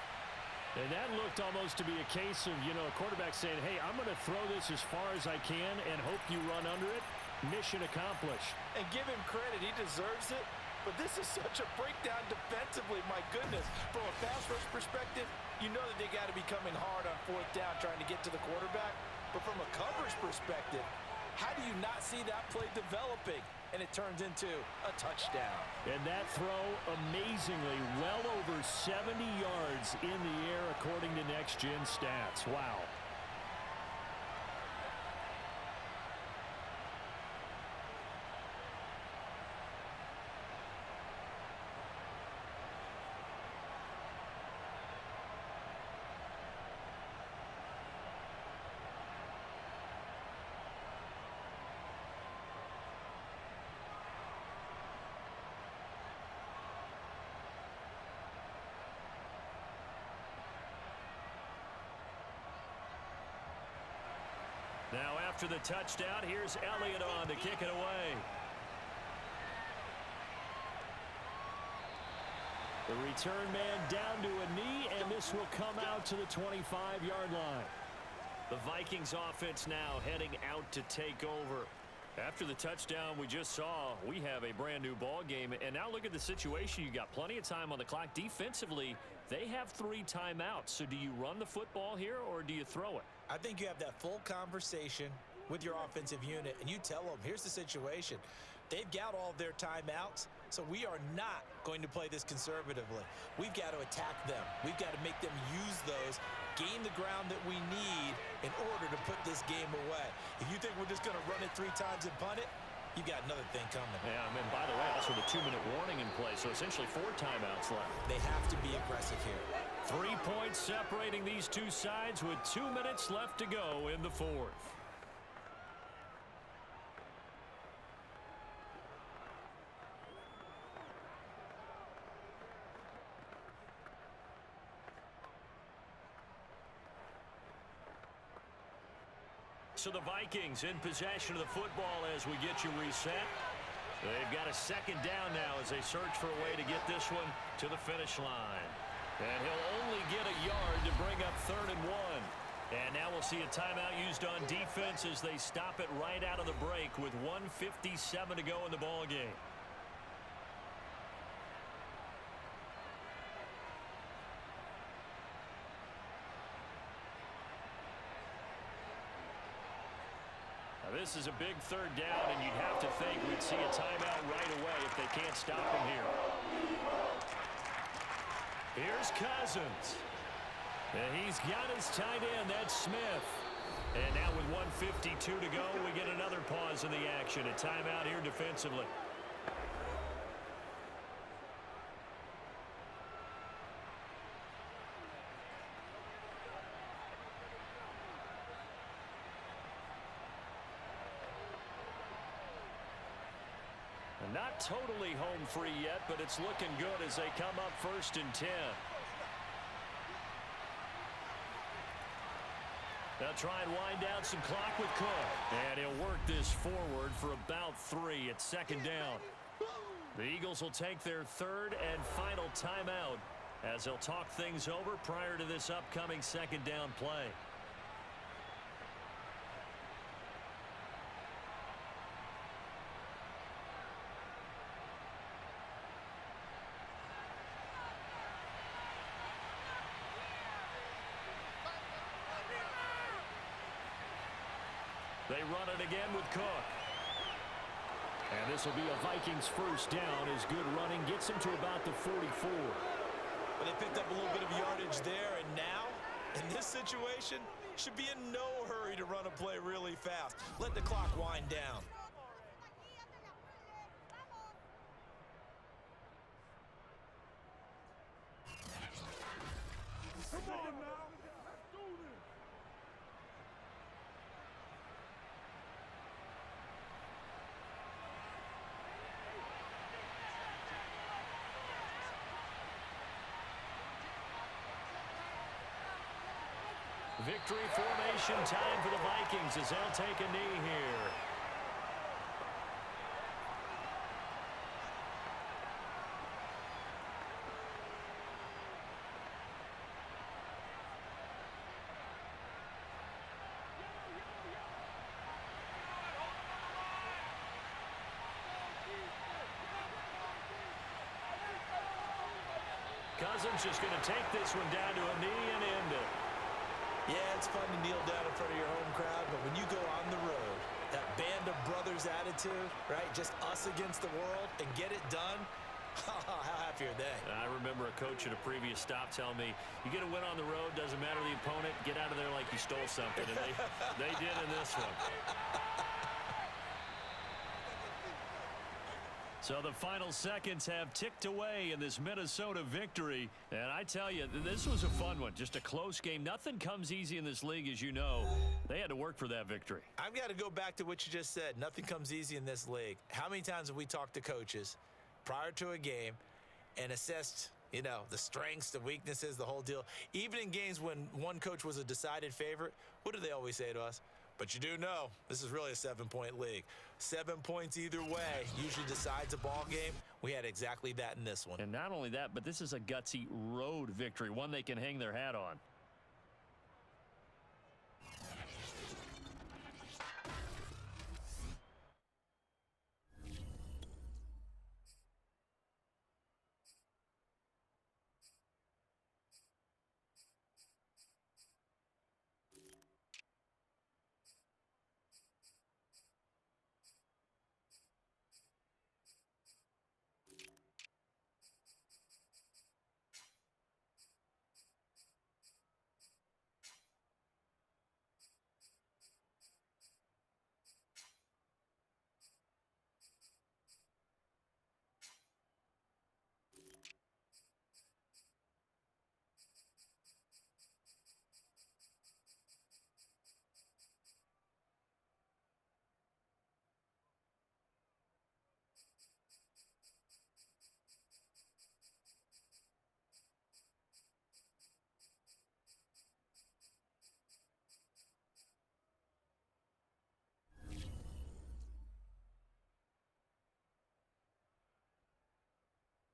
And that looked almost to be a case of, a quarterback saying, hey, I'm going to throw this as far as I can and hope you run under it. Mission accomplished. And give him credit, he deserves it. But this is such a breakdown defensively, my goodness. From a pass rush perspective, you know that they got to be coming hard on 4th down trying to get to the quarterback. But from a coverage perspective, how do you not see that play developing? And it turns into a touchdown. And that throw, amazingly, well over 70 yards in the air according to Next Gen Stats. Wow. Now after the touchdown, here's Elliott on to kick it away. The return man down to a knee, and this will come out to the 25-yard line. The Vikings offense now heading out to take over. After the touchdown we just saw, we have a brand new ball game. And now look at the situation. You got plenty of time on the clock. Defensively, they have 3 timeouts. So do you run the football here or do you throw it? I think you have that full conversation with your offensive unit, and you tell them, here's the situation. They've got all of their timeouts, so we are not going to play this conservatively. We've got to attack them. We've got to make them use those, gain the ground that we need in order to put this game away. If you think we're just going to run it 3 times and punt it, you got another thing coming. Yeah, I mean, by the way, also the 2-minute warning in play, so essentially 4 timeouts left. They have to be aggressive here. 3 points separating these two sides with 2 minutes left to go in the 4th. So the Vikings in possession of the football as we get you reset. They've got a 2nd down now as they search for a way to get this one to the finish line. And he'll only get a yard to bring up 3rd and 1. And now we'll see a timeout used on defense as they stop it right out of the break with 1:57 to go in the ball game. Now this is a big 3rd down, and you'd have to think we'd see a timeout right away if they can't stop him here. Here's Cousins. And he's got his tight end. That's Smith. And now with 1:52 to go, we get another pause in the action. A timeout here defensively. Not totally home free yet, but it's looking good as they come up 1st and 10. They'll try and wind down some clock with Cook. And he'll work this forward for about 3 at 2nd down. The Eagles will take their 3rd and final timeout as they'll talk things over prior to this upcoming 2nd down play. They run it again with Cook. And this will be a Vikings 1st down as good running gets him to about the 44. Well, they picked up a little bit of yardage there, and now, in this situation, should be in no hurry to run a play really fast. Let the clock wind down. Come on now. Let's do this. Victory formation time for the Vikings as they'll take a knee here. Cousins just going to take this one down to a knee and end it. Yeah, it's fun to kneel down in front of your home crowd, but when you go on the road, that band of brothers attitude, right, just us against the world, and get it done, how happy are they? I remember a coach at a previous stop telling me, you get a win on the road, doesn't matter the opponent, get out of there like you stole something, and they did in this one. So the final seconds have ticked away in this Minnesota victory. And I tell you, this was a fun one. Just a close game. Nothing comes easy in this league, as you know. They had to work for that victory. I've got to go back to what you just said. Nothing comes easy in this league. How many times have we talked to coaches prior to a game and assessed, you know, the strengths, the weaknesses, the whole deal? Even in games when one coach was a decided favorite, what do they always say to us? But you do know this is really a 7-point league. 7 points either way usually decides a ball game. We had exactly that in this one. And not only that, but this is a gutsy road victory, one they can hang their hat on.